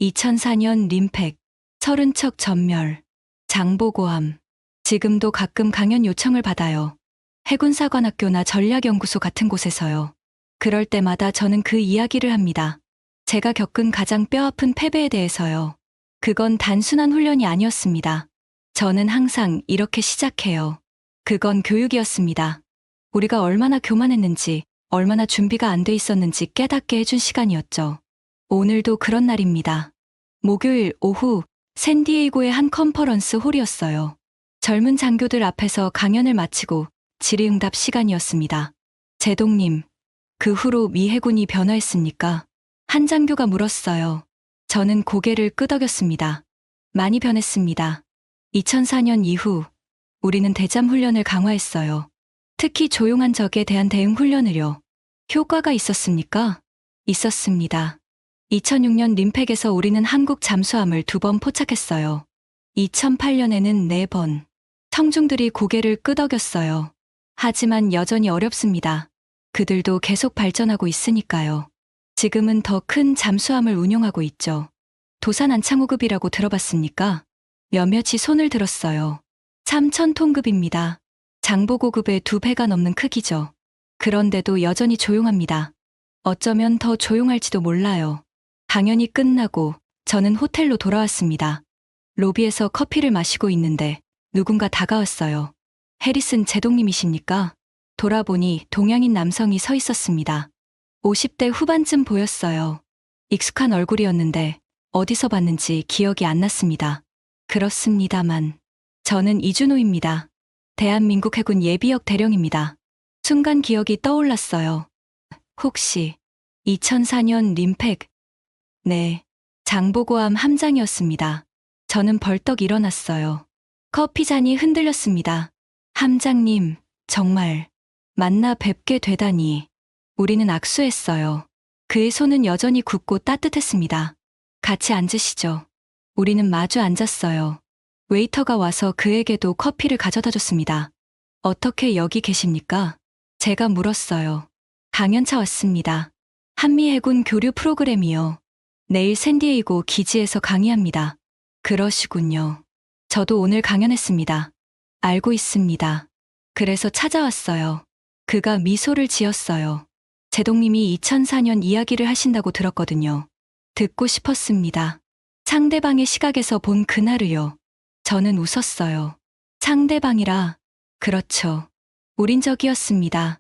2004년 림팩, 30척 전멸, 장보고함. 지금도 가끔 강연 요청을 받아요. 해군사관학교나 전략연구소 같은 곳에서요. 그럴 때마다 저는 그 이야기를 합니다. 제가 겪은 가장 뼈아픈 패배에 대해서요. 그건 단순한 훈련이 아니었습니다. 저는 항상 이렇게 시작해요. 그건 교육이었습니다. 우리가 얼마나 교만했는지, 얼마나 준비가 안 돼 있었는지 깨닫게 해준 시간이었죠. 오늘도 그런 날입니다. 목요일 오후 샌디에이고의 한 컨퍼런스 홀이었어요. 젊은 장교들 앞에서 강연을 마치고 질의응답 시간이었습니다. 제독님, 그 후로 미 해군이 변화했습니까? 한 장교가 물었어요. 저는 고개를 끄덕였습니다. 많이 변했습니다. 2004년 이후 우리는 대잠 훈련을 강화했어요. 특히 조용한 적에 대한 대응 훈련을요. 효과가 있었습니까? 있었습니다. 2006년 림팩에서 우리는 한국 잠수함을 2번 포착했어요. 2008년에는 4번. 청중들이 고개를 끄덕였어요. 하지만 여전히 어렵습니다. 그들도 계속 발전하고 있으니까요. 지금은 더 큰 잠수함을 운용하고 있죠. 도산 안창호급이라고 들어봤습니까? 몇몇이 손을 들었어요. 3,000톤급입니다. 장보고급의 2배가 넘는 크기죠. 그런데도 여전히 조용합니다. 어쩌면 더 조용할지도 몰라요. 강연이 끝나고 저는 호텔로 돌아왔습니다. 로비에서 커피를 마시고 있는데 누군가 다가왔어요. 해리슨 제동님이십니까? 돌아보니 동양인 남성이 서 있었습니다. 50대 후반쯤 보였어요. 익숙한 얼굴이었는데 어디서 봤는지 기억이 안 났습니다. 그렇습니다만 저는 이준호입니다. 대한민국 해군 예비역 대령입니다. 순간 기억이 떠올랐어요. 혹시 2004년 림팩? 네, 장보고함 함장이었습니다. 저는 벌떡 일어났어요. 커피잔이 흔들렸습니다. 함장님, 정말 만나 뵙게 되다니. 우리는 악수했어요. 그의 손은 여전히 굳고 따뜻했습니다. 같이 앉으시죠. 우리는 마주 앉았어요. 웨이터가 와서 그에게도 커피를 가져다 줬습니다. 어떻게 여기 계십니까? 제가 물었어요. 강연차 왔습니다. 한미해군 교류 프로그램이요. 내일 샌디에이고 기지에서 강의합니다. 그러시군요. 저도 오늘 강연했습니다. 알고 있습니다. 그래서 찾아왔어요. 그가 미소를 지었어요. 제동님이 2004년 이야기를 하신다고 들었거든요. 듣고 싶었습니다. 상대방의 시각에서 본 그날을요. 저는 웃었어요. 상대방이라, 그렇죠. 우린 적이었습니다.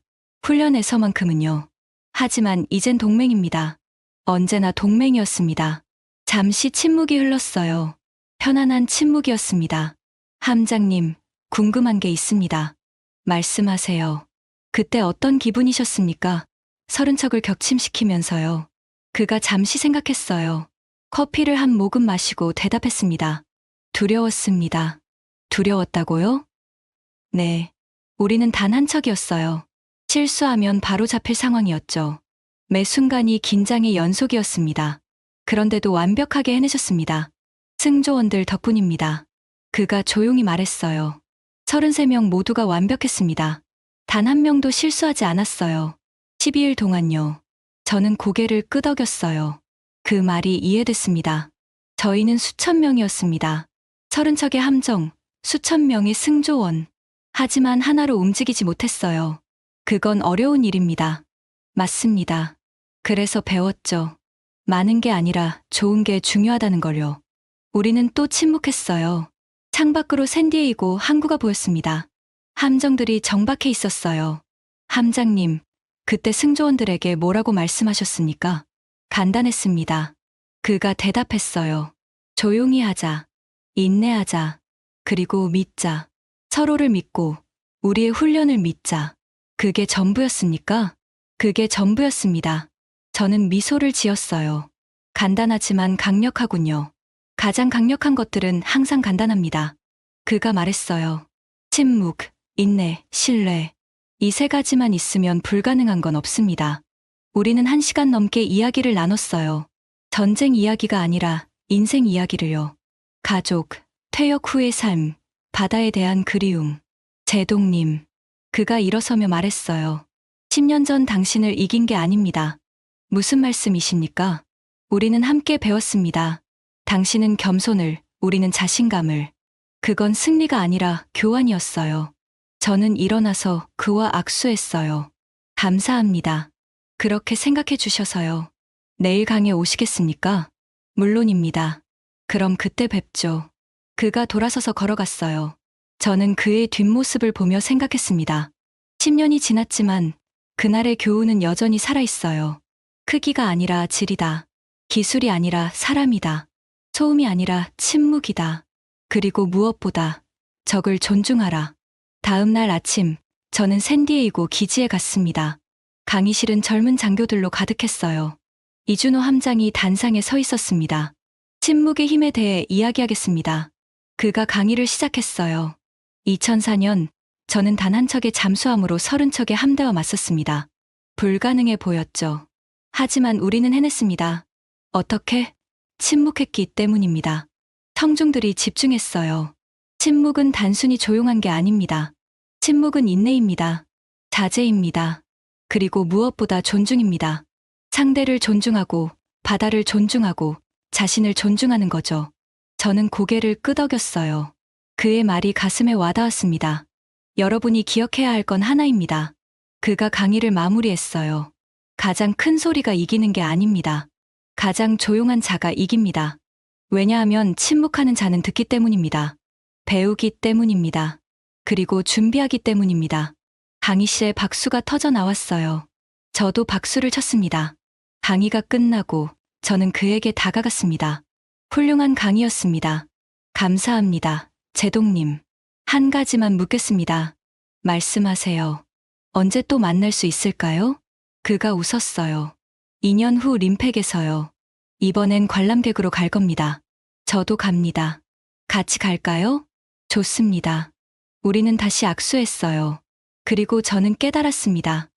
훈련에서만큼은요. 하지만 이젠 동맹입니다. 언제나 동맹이었습니다. 잠시 침묵이 흘렀어요. 편안한 침묵이었습니다. 함장님, 궁금한 게 있습니다. 말씀하세요. 그때 어떤 기분이셨습니까? 서른 척을 격침시키면서요. 그가 잠시 생각했어요. 커피를 한 모금 마시고 대답했습니다. 두려웠습니다. 두려웠다고요? 네. 우리는 단 한 척이었어요. 실수하면 바로 잡힐 상황이었죠. 매 순간이 긴장의 연속이었습니다. 그런데도 완벽하게 해내셨습니다. 승조원들 덕분입니다. 그가 조용히 말했어요. 33명 모두가 완벽했습니다. 단 한 명도 실수하지 않았어요. 12일 동안요. 저는 고개를 끄덕였어요. 그 말이 이해됐습니다. 저희는 수천 명이었습니다. 30척의 함정, 수천 명의 승조원. 하지만 하나로 움직이지 못했어요. 그건 어려운 일입니다. 맞습니다. 그래서 배웠죠. 많은 게 아니라 좋은 게 중요하다는 걸요. 우리는 또 침묵했어요. 창밖으로 샌디에이고 항구가 보였습니다. 함정들이 정박해 있었어요. 함장님, 그때 승조원들에게 뭐라고 말씀하셨습니까? 간단했습니다. 그가 대답했어요. 조용히 하자. 인내하자. 그리고 믿자. 서로를 믿고 우리의 훈련을 믿자. 그게 전부였습니까? 그게 전부였습니다. 저는 미소를 지었어요. 간단하지만 강력하군요. 가장 강력한 것들은 항상 간단합니다. 그가 말했어요. 침묵, 인내, 신뢰. 이 세 가지만 있으면 불가능한 건 없습니다. 우리는 1시간 넘게 이야기를 나눴어요. 전쟁 이야기가 아니라 인생 이야기를요. 가족, 퇴역 후의 삶, 바다에 대한 그리움. 제동님. 그가 일어서며 말했어요. 10년 전 당신을 이긴 게 아닙니다. 무슨 말씀이십니까? 우리는 함께 배웠습니다. 당신은 겸손을, 우리는 자신감을. 그건 승리가 아니라 교환이었어요. 저는 일어나서 그와 악수했어요. 감사합니다. 그렇게 생각해 주셔서요. 내일 강에 오시겠습니까? 물론입니다. 그럼 그때 뵙죠. 그가 돌아서서 걸어갔어요. 저는 그의 뒷모습을 보며 생각했습니다. 10년이 지났지만 그날의 교훈은 여전히 살아있어요. 크기가 아니라 질이다. 기술이 아니라 사람이다. 소음이 아니라 침묵이다. 그리고 무엇보다 적을 존중하라. 다음 날 아침, 저는 샌디에이고 기지에 갔습니다. 강의실은 젊은 장교들로 가득했어요. 이준호 함장이 단상에 서 있었습니다. 침묵의 힘에 대해 이야기하겠습니다. 그가 강의를 시작했어요. 2004년, 저는 단 한 척의 잠수함으로 30척의 함대와 맞섰습니다. 불가능해 보였죠. 하지만 우리는 해냈습니다. 어떻게? 침묵했기 때문입니다. 청중들이 집중했어요. 침묵은 단순히 조용한 게 아닙니다. 침묵은 인내입니다. 자제입니다. 그리고 무엇보다 존중입니다. 상대를 존중하고, 바다를 존중하고, 자신을 존중하는 거죠. 저는 고개를 끄덕였어요. 그의 말이 가슴에 와닿았습니다. 여러분이 기억해야 할 건 하나입니다. 그가 강의를 마무리했어요. 가장 큰 소리가 이기는 게 아닙니다. 가장 조용한 자가 이깁니다. 왜냐하면 침묵하는 자는 듣기 때문입니다. 배우기 때문입니다. 그리고 준비하기 때문입니다. 강희 씨의 박수가 터져 나왔어요. 저도 박수를 쳤습니다. 강의가 끝나고 저는 그에게 다가갔습니다. 훌륭한 강의였습니다. 감사합니다, 제동님. 한 가지만 묻겠습니다. 말씀하세요. 언제 또 만날 수 있을까요? 그가 웃었어요. 2년 후 림팩에서요. 이번엔 관람객으로 갈 겁니다. 저도 갑니다. 같이 갈까요? 좋습니다. 우리는 다시 악수했어요. 그리고 저는 깨달았습니다.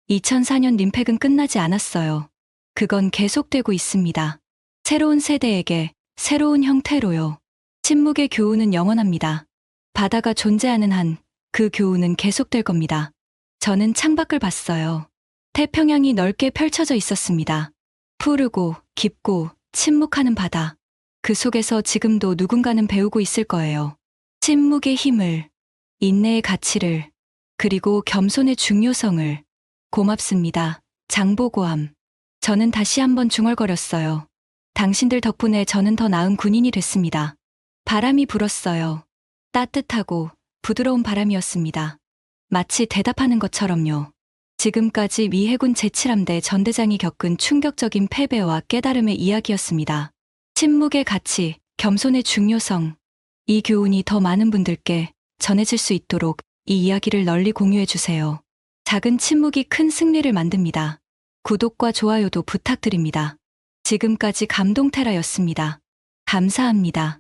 2004년 림팩은 끝나지 않았어요. 그건 계속되고 있습니다. 새로운 세대에게 새로운 형태로요. 침묵의 교훈은 영원합니다. 바다가 존재하는 한 그 교훈은 계속될 겁니다. 저는 창밖을 봤어요. 태평양이 넓게 펼쳐져 있었습니다. 푸르고 깊고 침묵하는 바다. 그 속에서 지금도 누군가는 배우고 있을 거예요. 침묵의 힘을, 인내의 가치를, 그리고 겸손의 중요성을. 고맙습니다, 장보고함. 저는 다시 한번 중얼거렸어요. 당신들 덕분에 저는 더 나은 군인이 됐습니다. 바람이 불었어요. 따뜻하고 부드러운 바람이었습니다. 마치 대답하는 것처럼요. 지금까지 미 해군 제7함대 전대장이 겪은 충격적인 패배와 깨달음의 이야기였습니다. 침묵의 가치, 겸손의 중요성. 이 교훈이 더 많은 분들께 전해질 수 있도록 이 이야기를 널리 공유해 주세요. 작은 침묵이 큰 승리를 만듭니다. 구독과 좋아요도 부탁드립니다. 지금까지 감동테라였습니다. 감사합니다.